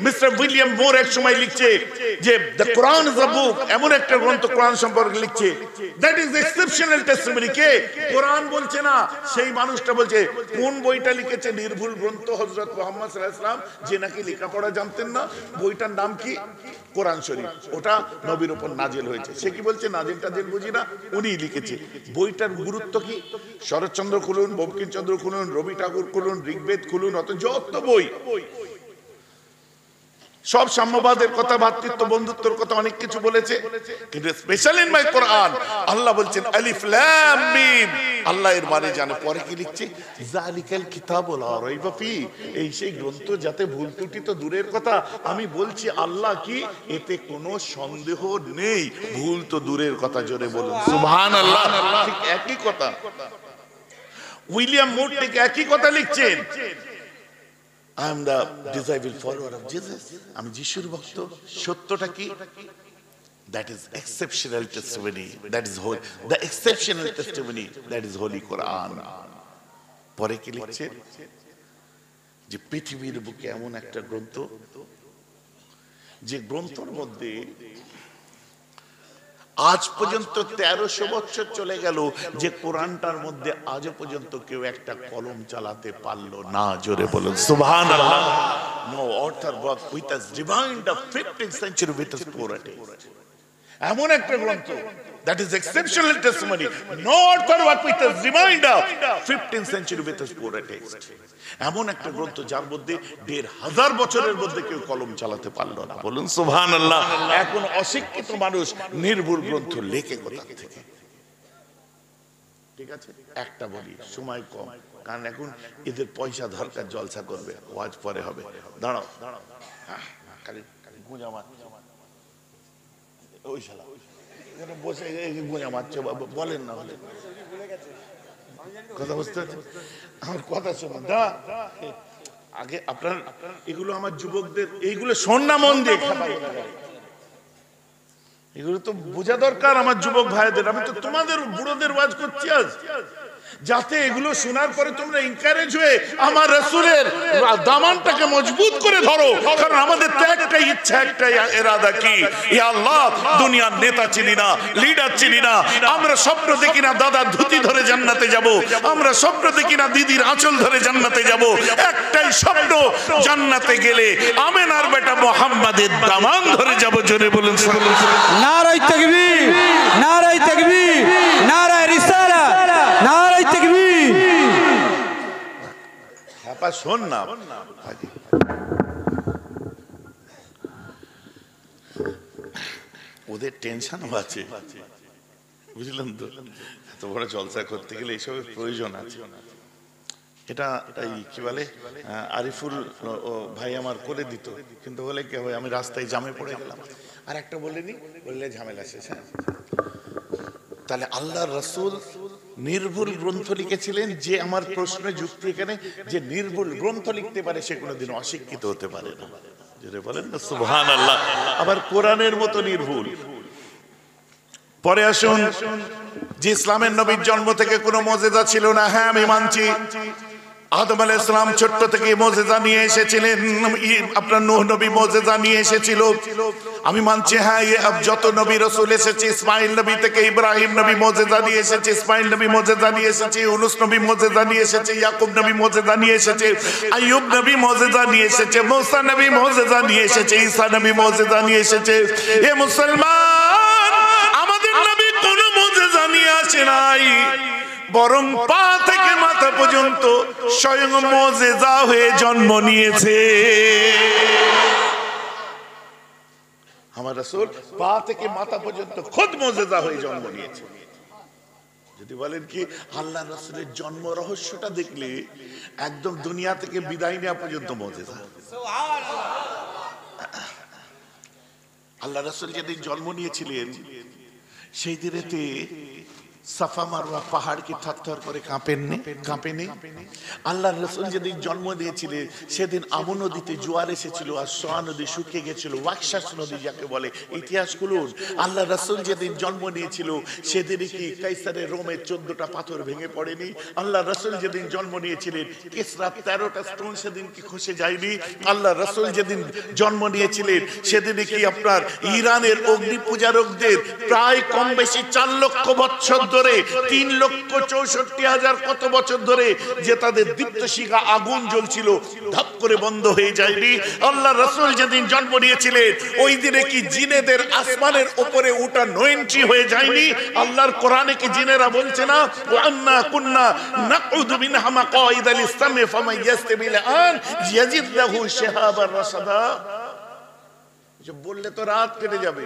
মিস্টার উইলিয়াম মোর এক সময় লিখছে যে দ্য কোরআন ইজ আ বুক, এমন একটা গ্রন্থ কোরআন সম্পর্কে লিখছে, দ্যাট ইজ এক্সেপশনাল টেস্টিমনি। কে? কোরআন বলছে না, সেই মানুষটা বলছে। কোন বইটা লিখেছে? নির্ভুল গ্রন্থ হযরত মুহাম্মদ সাল্লাল্লাহু আলাইহি ওয়াসাল্লাম, যে নাকি লেখাপড়া জানতেন না। বইটার নাম কি? কোরআন শরীফ। ওটা নবীর উপর নাজিল হয়েছে। সে কি বলছে নাজিল টাজিল বুঝি না, উনিই লিখেছে। বইটার গুরুত্ব কি? শরৎচন্দ্র খুলুন, বঙ্কিমচন্দ্র খুলুন, রবি ঠাকুর খুলুন, ঋগ্বেদ খুলুন, অত যত বই, সব সাম্যবাদের কথা, ভ্রাতৃত্ব বন্ধুত্বের কথা অনেক কিছু বলেছে, কিন্তু special in my Quran Allah বলছেন আলিফ লাম মিম, আল্লাহ এর মানে জানে। পরে কি লিখছে, যালিকাল কিতাবুল লা রাইবা ফি, এই সেই গ্রন্থ যাতে ভুল ত্রুটি তো দূরের কথা, আমি বলছি আল্লাহ কি এতে কোনো সন্দেহ নেই, ভুল তো দূরের কথা। জোরে বলুন সুবহানাল্লাহ। ঠিক একই কথা উইলিয়াম মুর ঠিক একই কথা লিখছেন, I am the disciple follower of Jesus. আমি যিশুর ভক্ত। সত্যটা কি? That is exceptional testimony. That is holy. The exceptional testimony. That is Holy Quran. পরে কি লিখছে, যে পৃথিবীর বুকে এমন একটা গ্রন্থ, যে গ্রন্থের মধ্যে আজ পর্যন্ত 1300 বছর চলে গেল, যে কোরআনটার মধ্যে আজ পর্যন্ত কেউ একটা কলম চালাতে পারলো না। জোরে বলুন সুবহানাল্লাহ। No author worked with us divine the 15th century with us poetry. এমন একটা গ্রন্থ, that is exceptional testimony. No author worked with us divine the 15th century with us poetry. এমন একটা গ্রন্থ যার মধ্যে 1500 বছরের মধ্যে কেউ কলম চালাতে পারলো না। বলুন সুবহানাল্লাহ। এখন অশিক্ষিত মানুষ নির্ভুল গ্রন্থ লেখে কোথা থেকে? ঠিক আছে, একটা বলি, সময় কম, কারণ এখন এদের পয়সা দরকার, জলসা করবে, ওয়াজ পরে হবে। দাঁড়াও দাঁড়াও, খালি গুঁজা মার, ওই শালা এখানে বসে গুঁজা মারছে, বলেন না হলে কথা বুঝতে পারছেন? আমার কথা শুনুন, দাঁড়া আগে আপনার এগুলো আমার যুবকদের, এইগুলো শোন না মন দিয়ে, এগুলো তো বোঝা দরকার আমার যুবক ভাইদের। আমি তো তোমাদের বুড়োদের ওয়াজ করছি আজ, যাতে এগুলো শোনার পরে তোমরা এনকারেজ হয়ে আমার রাসূলের দামানটাকে মজবুত করে ধরো। কারণ আমাদের তো একটাই ইচ্ছা, একটাই ইরাদা, কি ইয়া আল্লাহ দুনিয়ার নেতা চিনি না, লিডার চিনি না, আমরা স্বপ্ন দেখি না দাদার ধুতি ধরে জান্নাতে যাব, আমরা স্বপ্ন দেখি না দিদির আঁচল ধরে জান্নাতে যাব, একটাই স্বপ্ন, জান্নাতে গেলে আমেনার বেটা মুহাম্মাদের দামান ধরে যাব। জোরে বলুন নারায়ে তাকবীর, নারায়ে তাকবীর, নারায়ে রিসালাত, নারায়ে তাকবীর। আপা শোন না, ওদের টেনশনও আছে, বুঝলেন তো? এত বড় জলসা করতে গেলে এইসবের প্রয়োজন আছে। এটা এই কি বলে, আরিফুল ভাই আমার করে দিত, কিন্তু বলে কি হবে, আমি রাস্তায় জামে পড়ে গেলাম, আর একটা বলেনি, বললে ঝামেলা শেষ। হ্যাঁ, তাহলে আল্লাহর রাসূল নির্ভুল গ্রন্থ লিখেছিলেন। যে আমার প্রশ্নে যুক্তি এখানে, যে নির্ভুল গ্রন্থ লিখতে পারে সে কোনোদিন অশিক্ষিত হতে পারে না। যেটা বলেন না সুবহানাল্লাহ। আবার কোরআনের মতো নির্ভুল। পরে আসুন, যে ইসলামের নবীর জন্ম থেকে কোনো মুজিজা ছিল না, হ্যাঁ আমি মানছি। আদম আলাইহিস সালাম ছোট্ট থেকে মুজিজা নিয়ে এসেছিলেন, আপনার নূহ নবী মুজিজা নিয়ে এসেছিল, আমি মানছি। হ্যাঁ, যত নবী রাসূল এসেছে, ইসমাইল নবী থেকে ইব্রাহিম নবী মুজিজা নিয়ে এসেছে, ইসমাইল নবী মুজিজা নিয়ে এসেছে, ইউনূস নবী মুজিজা নিয়ে এসেছে, ইয়াকুব নবী মুজিজা নিয়ে এসেছে, আইয়ুব নবী মুজিজা নিয়ে এসেছে, মূসা নবী মুজিজা নিয়ে এসেছে, ঈসা নবী মুজিজা নিয়ে এসেছে। এ মুসলমান, আমাদের নবী কোনো মুজিজা নিয়ে আসে নাই, বরং পা থেকে মাথা পর্যন্ত স্বয়ং মুজিজা হয়ে জন্ম নিয়েছে। আমার রাসূল পা থেকে মাথা পর্যন্ত খুদ মুজিজা হয়ে জন্ম নিয়েছে। যদি বলেন কি আল্লাহর রাসূলের জন্ম রহস্যটা দেখলে একদম দুনিয়া থেকে বিদায় নেওয়া পর্যন্ত মুজিজা। সুবহানাল্লাহ। আল্লাহর রাসূল যেদিন জন্ম নিয়েছিলেন, সেই দিনেতে সাফা মারওয়া পাহাড় কি থরথর করে কাঁপেনি? আল্লাহর রাসূল যেদিন জন্ম দিয়েছিলেন সেদিন আমু নদীতে জোয়ার এসেছিল, আর সোয়া নদী শুকিয়ে গেছিল, ওয়াকশাস নদী যাকে বলে। ইতিহাস খুলুন, আল্লাহর রাসূল যেদিন জন্ম নিয়েছিল সেদিন কি কাইসারের রোমে 14টা পাথর ভেঙে পড়েনি? আল্লাহর রাসূল যেদিন জন্ম নিয়েছিলেন কিসরা 13টা স্টোন সেদিন কি খসে যায়নি? আল্লাহর রাসূল যেদিন জন্ম নিয়েছিলেন সেদিন কি আপনার ইরানের অগ্নি পূজারকদের প্রায় কম বেশি 4 লক্ষ বছর ধরে, 3,64,000 কত বছর ধরে যে তাদের দীপ্ত শিখা আগুন জ্বলছিল, ধাপ করে বন্ধ হয়ে যায়নি? আল্লাহর রাসূল যেদিন জন্ম নিয়েছিলেন ওই দিনে কি জিনেদের আসমানের উপরে ওঠা নো এন্ট্রি হয়ে যায়নি? আল্লাহর কোরআনে কি জিনেরা বলছে না, ওয়া আন্না কুন্না নাকুদু মিনহা মাকাইদা লিস-সামি ফামান ইয়াসতামিল আন ইয়াজিদ লাহু শিহাবান রাসাদা? এসব বললে তো রাত কেটে যাবে।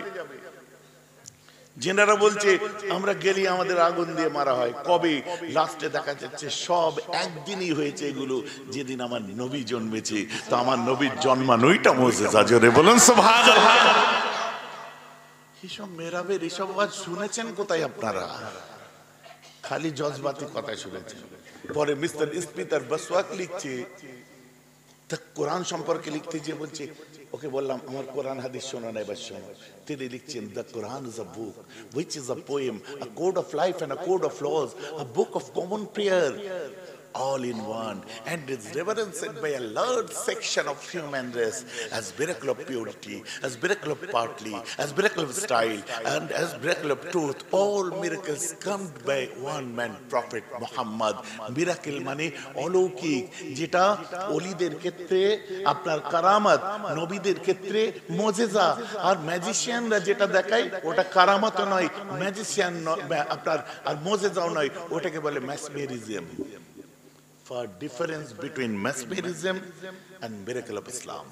জেনারা বলছে আমরা গেলি আমাদের আগুন দিয়ে মারা হয়, কবে? লাস্টে দেখা যাচ্ছে সব একদিনই হয়েছে এগুলো, যেদিন আমার নবী জন্মেছে। তো আমার নবীর জন্মানোইটা মুজিজা, জোরে বলুন সুবহানাল্লাহ। এসব মেরাবের এসব আওয়াজ শুনেছেন কোথায় আপনারা? খালি জজবাতি কথা শুনেছেন। পরে মিস্টার স্পিতার বসওয়াক লিখছে, কোরআন সম্পর্কে লিখতে যে বলছে, ওকে বললাম আমার কোরআন হাদিস শোনা নাই, বাস শোনো। তিনি লিখছেন, the Quran is a book which is a poem, a code of life and a code of laws, a book of common prayer, all in one, and is reverenced by a large section of human race as miracle of purity, as miracle of partly, as miracle of style, and as miracle of truth. All miracles come by one man, Prophet Muhammad. Miracle মানে অলৌকিক, যেটা ওলিদের ক্ষেত্রে আপনার কারামাত, নবীদের ক্ষেত্রে মুজিজা। আর ম্যাজিশিয়ানরা যেটা দেখায় ওটা কারামাতও নয়, ম্যাজিশিয়ান আপনার আর মুজিজাও নয়, ওটাকে বলে ম্যাসমেরিজম। For difference between mesmerism and miracle of Islam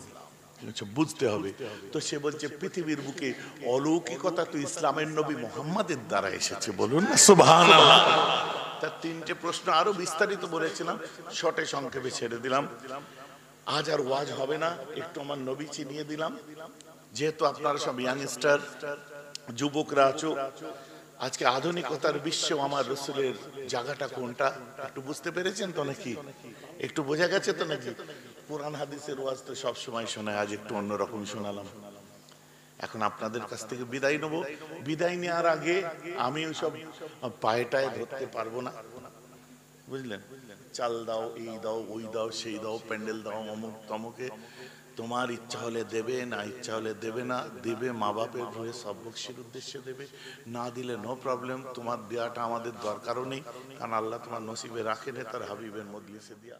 বুঝতে হবে। তো সে বলছে পৃথিবীর বুকে অলৌকিকতা তো ইসলামের নবী মুহাম্মাদের দ্বারা এসেছে, বলুন না সুবহানাল্লাহ। তার তিনটে প্রশ্ন আরো বিস্তারিত বলেছিলাম, শর্টে সংক্ষেপে ছেড়ে দিলাম। আজ আর ওয়াজ হবে না, একটু আমার নবী চিনিয়ে দিলাম। যেহেতু আপনারা সব ইয়াংস্টার, যুবকরা আছো, আজকে আধুনিকতার বিশ্বেও আমার রসুলের জায়গাটা কোনটা একটু বুঝতে পেরেছেন তো নাকি? একটু বোঝা গেছে তো নাকি? কোরআন হাদিসের ওয়াজ তো সব সময় শোনায়, আজ একটু অন্যরকম শোনালাম। এখন আপনাদের কাছ থেকে বিদায় নেব। বিদায় নেওয়ার আগে আমি ওইসব পায়েটায় ধরতে পারবো না, বুঝলেন? চাল দাও, এই দাও, ওই দাও, সেই দাও, প্যান্ডেল দাও, অমুক তমুকে। তোমার ইচ্ছা হলে দেবে, না ইচ্ছা হলে দেবে না। দেবে মা বাপের ভয়ে, সব বকশির উদ্দেশ্যে দেবে, না দিলে নো প্রবলেম। তোমার দেওয়াটা আমাদের দরকারও নেই, কারণ আল্লাহ তোমার নসিবে রাখেনি, তার হাবিবের মজলিসে দিয়া।